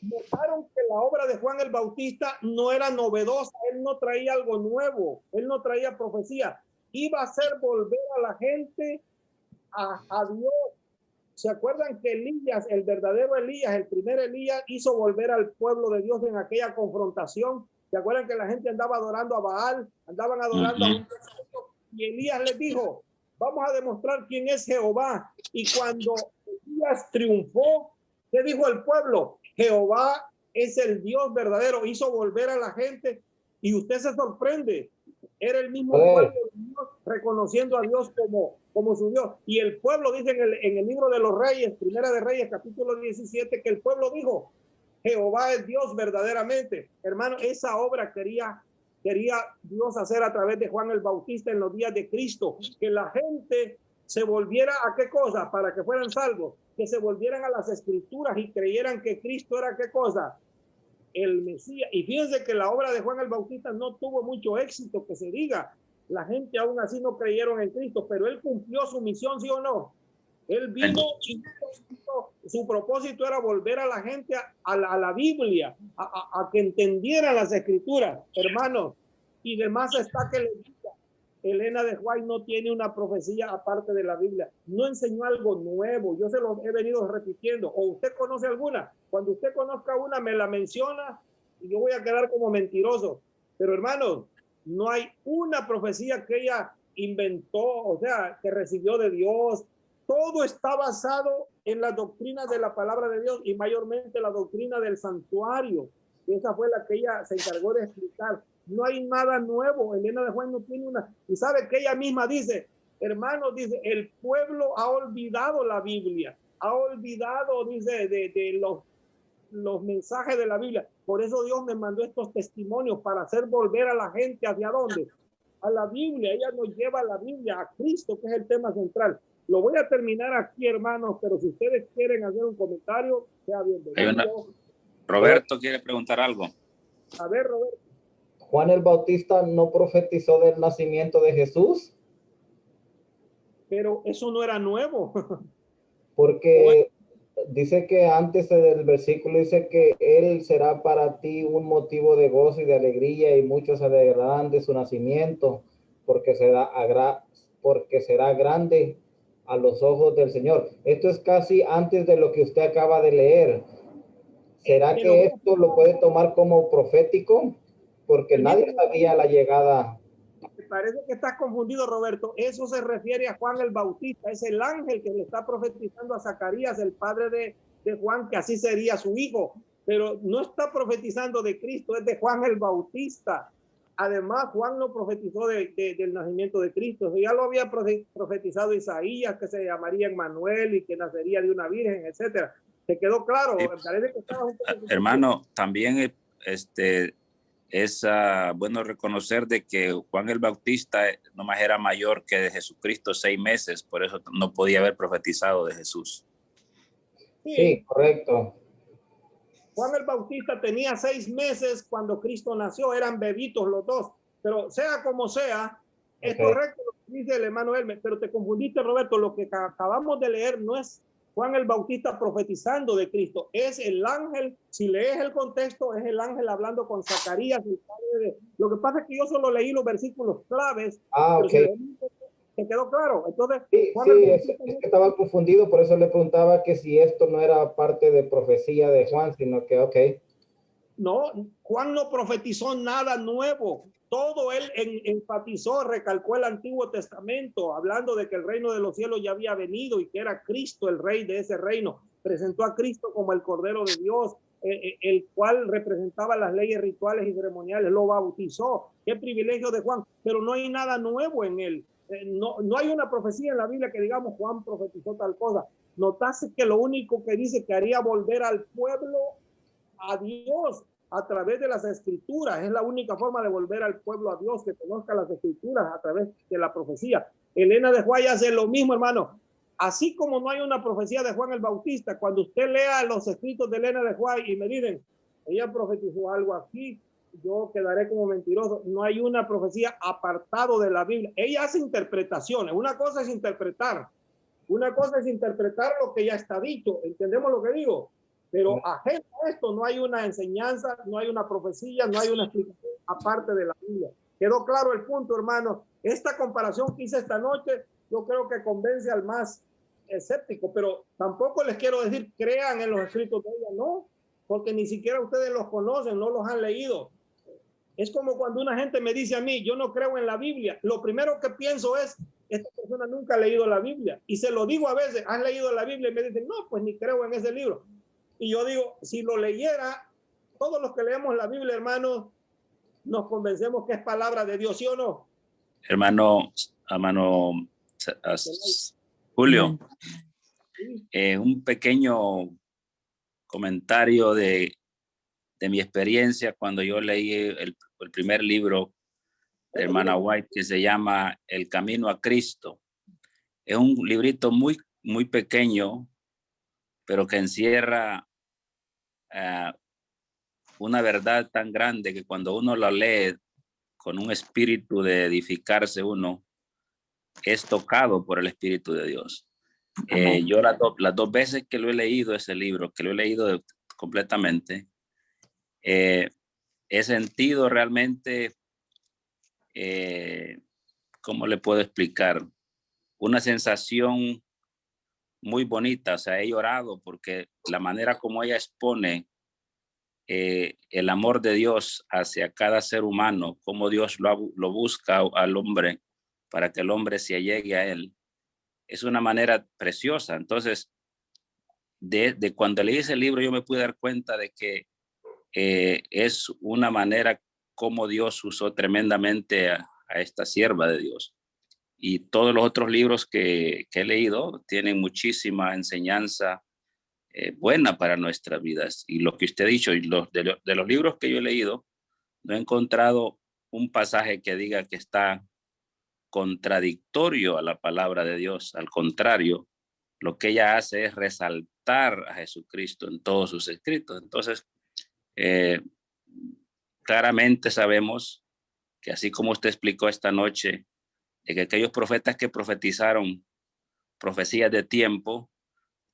Notaron que la obra de Juan el Bautista no era novedosa. Él no traía algo nuevo. Él no traía profecía. Iba a hacer volver a la gente a Dios. ¿Se acuerdan que Elías, el verdadero Elías, el primer Elías, hizo volver al pueblo de Dios en aquella confrontación? ¿Se acuerdan que la gente andaba adorando a Baal? Andaban adorando a un Dios, y Elías les dijo, vamos a demostrar quién es Jehová. Y cuando Elías triunfó, ¿qué dijo el pueblo? Jehová es el Dios verdadero. Hizo volver a la gente y usted se sorprende. Era el mismo pueblo de Dios, reconociendo a Dios como su Dios. Y el pueblo dice en el libro de los Reyes, Primera de Reyes, capítulo 17, que el pueblo dijo, Jehová es Dios verdaderamente. Hermano, esa obra quería Dios hacer a través de Juan el Bautista en los días de Cristo. Que la gente se volviera a qué cosa, para que fueran salvos. Que se volvieran a las escrituras y creyeran que Cristo era qué cosa, el Mesías. Y fíjense que la obra de Juan el Bautista no tuvo mucho éxito, que se diga. La gente aún así no creyeron en Cristo, pero él cumplió su misión, ¿sí o no? Él vino y su propósito era volver a la gente a la Biblia, a que entendieran las escrituras, hermanos. Y demás está que le diga, Elena de White no tiene una profecía aparte de la Biblia, no enseñó algo nuevo. Yo se lo he venido repitiendo. ¿O usted conoce alguna? Cuando usted conozca una, me la menciona y yo voy a quedar como mentiroso. Pero hermanos, no hay una profecía que ella inventó, o sea, que recibió de Dios. Todo está basado en la doctrina de la palabra de Dios y mayormente la doctrina del santuario. Esa fue la que ella se encargó de explicar. No hay nada nuevo. Elena de Juan no tiene una. Y sabe que ella misma dice, hermanos, dice, el pueblo ha olvidado la Biblia. Ha olvidado, dice, de los mensajes de la Biblia. Por eso Dios me mandó estos testimonios para hacer volver a la gente hacia dónde. A la Biblia. Ella nos lleva a la Biblia, a Cristo, que es el tema central. Lo voy a terminar aquí, hermanos, pero si ustedes quieren hacer un comentario, sea bienvenido.
Roberto quiere preguntar algo.
A ver, Roberto.
Juan el Bautista no profetizó del nacimiento de Jesús.
Pero eso no era nuevo.
Porque dice que antes del versículo dice que él será para ti un motivo de gozo y de alegría y muchos se alegrarán de su nacimiento porque será grande a los ojos del Señor. Esto es casi antes de lo que usted acaba de leer. ¿Será que esto lo puede tomar como profético? porque nadie sabía la llegada.
Me parece que estás confundido, Roberto. Eso se refiere a Juan el Bautista. Es el ángel que le está profetizando a Zacarías, el padre de Juan, que así sería su hijo. Pero no está profetizando de Cristo, es de Juan el Bautista. Además, Juan no profetizó del nacimiento de Cristo. Ya lo había profetizado Isaías, que se llamaría Emmanuel y que nacería de una virgen, etcétera. ¿Te quedó claro?
Sí.
Parece que estabas un poco...
Hermano, también es bueno reconocer de que Juan el Bautista nomás era mayor que de Jesucristo 6 meses, por eso no podía haber profetizado de Jesús.
Sí, correcto.
Juan el Bautista tenía 6 meses cuando Cristo nació, eran bebitos los dos, pero sea como sea, es correcto lo que dice el hermano Hermes, pero te confundiste, Roberto. Lo que acabamos de leer no es Juan el Bautista profetizando de Cristo, es el ángel. Si lees el contexto, es el ángel hablando con Zacarías, el padre de... Lo que pasa es que yo solo leí los versículos claves.
Ok.
¿Te quedó claro? Entonces,
sí,
Juan
es que estaba confundido, por eso le preguntaba que si esto no era parte de profecía de Juan, sino que,
No, Juan no profetizó nada nuevo. Todo él enfatizó, recalcó el Antiguo Testamento, hablando de que el reino de los cielos ya había venido y que era Cristo el rey de ese reino. Presentó a Cristo como el Cordero de Dios, el cual representaba las leyes rituales y ceremoniales. Lo bautizó. Qué privilegio de Juan, pero no hay nada nuevo en él. No hay una profecía en la Biblia que digamos Juan profetizó tal cosa. Notaste que lo único que dice que haría volver al pueblo a Dios a través de las escrituras. Es la única forma de volver al pueblo a Dios, que conozca las escrituras a través de la profecía. Elena de White hace lo mismo, hermano. Así como no hay una profecía de Juan el Bautista, cuando usted lea los escritos de Elena de White y me dicen, ella profetizó algo aquí, yo quedaré como mentiroso. No hay una profecía apartado de la Biblia. Ella hace interpretaciones. Una cosa es interpretar. Una cosa es interpretar lo que ya está dicho. ¿Entendemos lo que digo? Pero ajeno a esto no hay una enseñanza, no hay una profecía, no hay una explicación aparte de la Biblia. ¿Quedó claro el punto, hermano? Esta comparación que hice esta noche, yo creo que convence al más escéptico, pero tampoco les quiero decir crean en los escritos de ella, no, porque ni siquiera ustedes los conocen, no los han leído. Es como cuando una gente me dice a mí, yo no creo en la Biblia. Lo primero que pienso es, esta persona nunca ha leído la Biblia. Y se lo digo a veces, ¿has leído la Biblia? Y me dicen, no, pues ni creo en ese libro. Y yo digo, si lo leyera, todos los que leemos la Biblia, hermanos, nos convencemos que es palabra de Dios, ¿sí o no?
Hermano Julio, un pequeño comentario de mi experiencia cuando yo leí el primer libro de hermana White, que se llama El Camino a Cristo. Es un librito muy, muy pequeño, pero que encierra una verdad tan grande que cuando uno lo lee con un espíritu de edificarse, uno es tocado por el Espíritu de Dios. Yo las 2 veces que lo he leído, ese libro, que lo he leído completamente, he sentido realmente, ¿cómo le puedo explicar? Una sensación muy bonita. O sea, he llorado porque la manera como ella expone el amor de Dios hacia cada ser humano, cómo Dios lo busca al hombre para que el hombre se allegue a él, es una manera preciosa. Entonces, de cuando leí ese libro, yo me pude dar cuenta de que es una manera como Dios usó tremendamente a esta sierva de Dios. Y todos los otros libros que he leído tienen muchísima enseñanza buena para nuestras vidas. Y lo que usted ha dicho, y de los libros que yo he leído, no he encontrado un pasaje que diga que está contradictorio a la palabra de Dios. Al contrario, lo que ella hace es resaltar a Jesucristo en todos sus escritos. Entonces, claramente sabemos que así como usted explicó esta noche, de que aquellos profetas que profetizaron profecías de tiempo,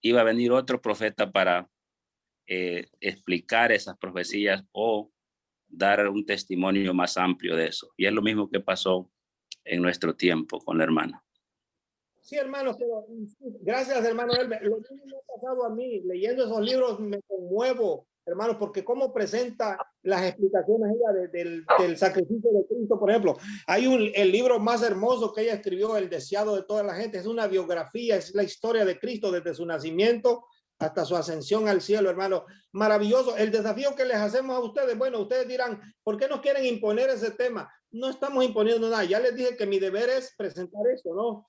iba a venir otro profeta para explicar esas profecías o dar un testimonio más amplio de eso. Y es lo mismo que pasó en nuestro tiempo con la hermana.
Sí, hermano, pero gracias, hermano Elmer. Lo mismo me ha pasado a mí. Leyendo esos libros me conmuevo, hermano, porque cómo presenta las explicaciones ella del sacrificio de Cristo, por ejemplo. Hay el libro más hermoso que ella escribió, El deseado de toda la gente. Es una biografía, es la historia de Cristo desde su nacimiento hasta su ascensión al cielo, hermano. Maravilloso. El desafío que les hacemos a ustedes, bueno, ustedes dirán, ¿por qué nos quieren imponer ese tema? No estamos imponiendo nada. Ya les dije que mi deber es presentar eso, ¿no?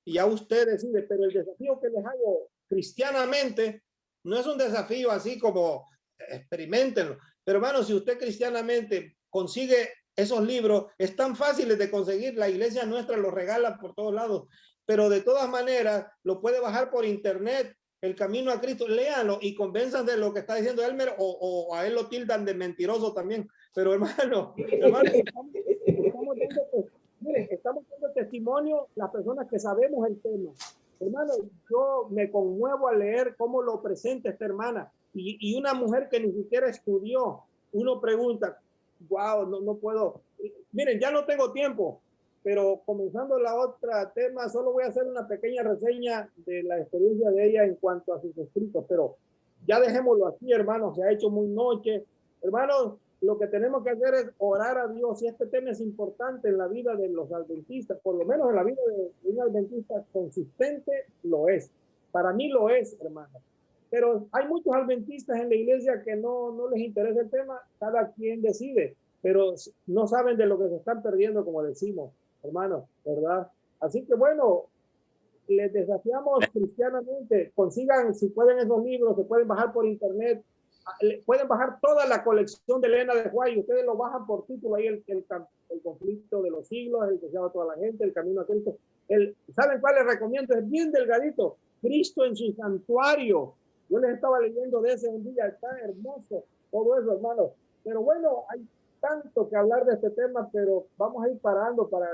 Y ya usted decide, pero el desafío que les hago cristianamente no es un desafío así como experimentenlo. Pero hermano, si usted cristianamente consigue esos libros, es tan fáciles de conseguir, la iglesia nuestra los regala por todos lados, pero de todas maneras lo puede bajar por internet, El Camino a Cristo, léanlo y convenzan de lo que está diciendo Elmer o a él lo tildan de mentiroso también. Pero hermano, estamos dando testimonio las personas que sabemos el tema. Hermano, yo me conmuevo al leer cómo lo presenta esta hermana y una mujer que ni siquiera estudió. Uno pregunta, wow, no puedo. Miren, ya no tengo tiempo, pero comenzando la otra tema, solo voy a hacer una pequeña reseña de la experiencia de ella en cuanto a sus escritos, pero ya dejémoslo así, hermano, se ha hecho muy noche. Hermanos, lo que tenemos que hacer es orar a Dios, y este tema es importante en la vida de los adventistas, por lo menos en la vida de un adventista consistente lo es. Para mí lo es, hermano. Pero hay muchos adventistas en la iglesia que no les interesa el tema, cada quien decide, pero no saben de lo que se están perdiendo, como decimos, hermano, ¿verdad? Así que bueno, les desafiamos cristianamente, consigan, si pueden, esos libros, se pueden bajar por internet, pueden bajar toda la colección de Elena de White, ustedes lo bajan por título ahí, el conflicto de los siglos, el deseado de toda la gente, el camino a Cristo. ¿Saben cuál les recomiendo? Es bien delgadito, Cristo en su santuario. Yo les estaba leyendo de ese un día, está hermoso todo eso, hermano. Pero bueno, hay tanto que hablar de este tema, pero vamos a ir parando para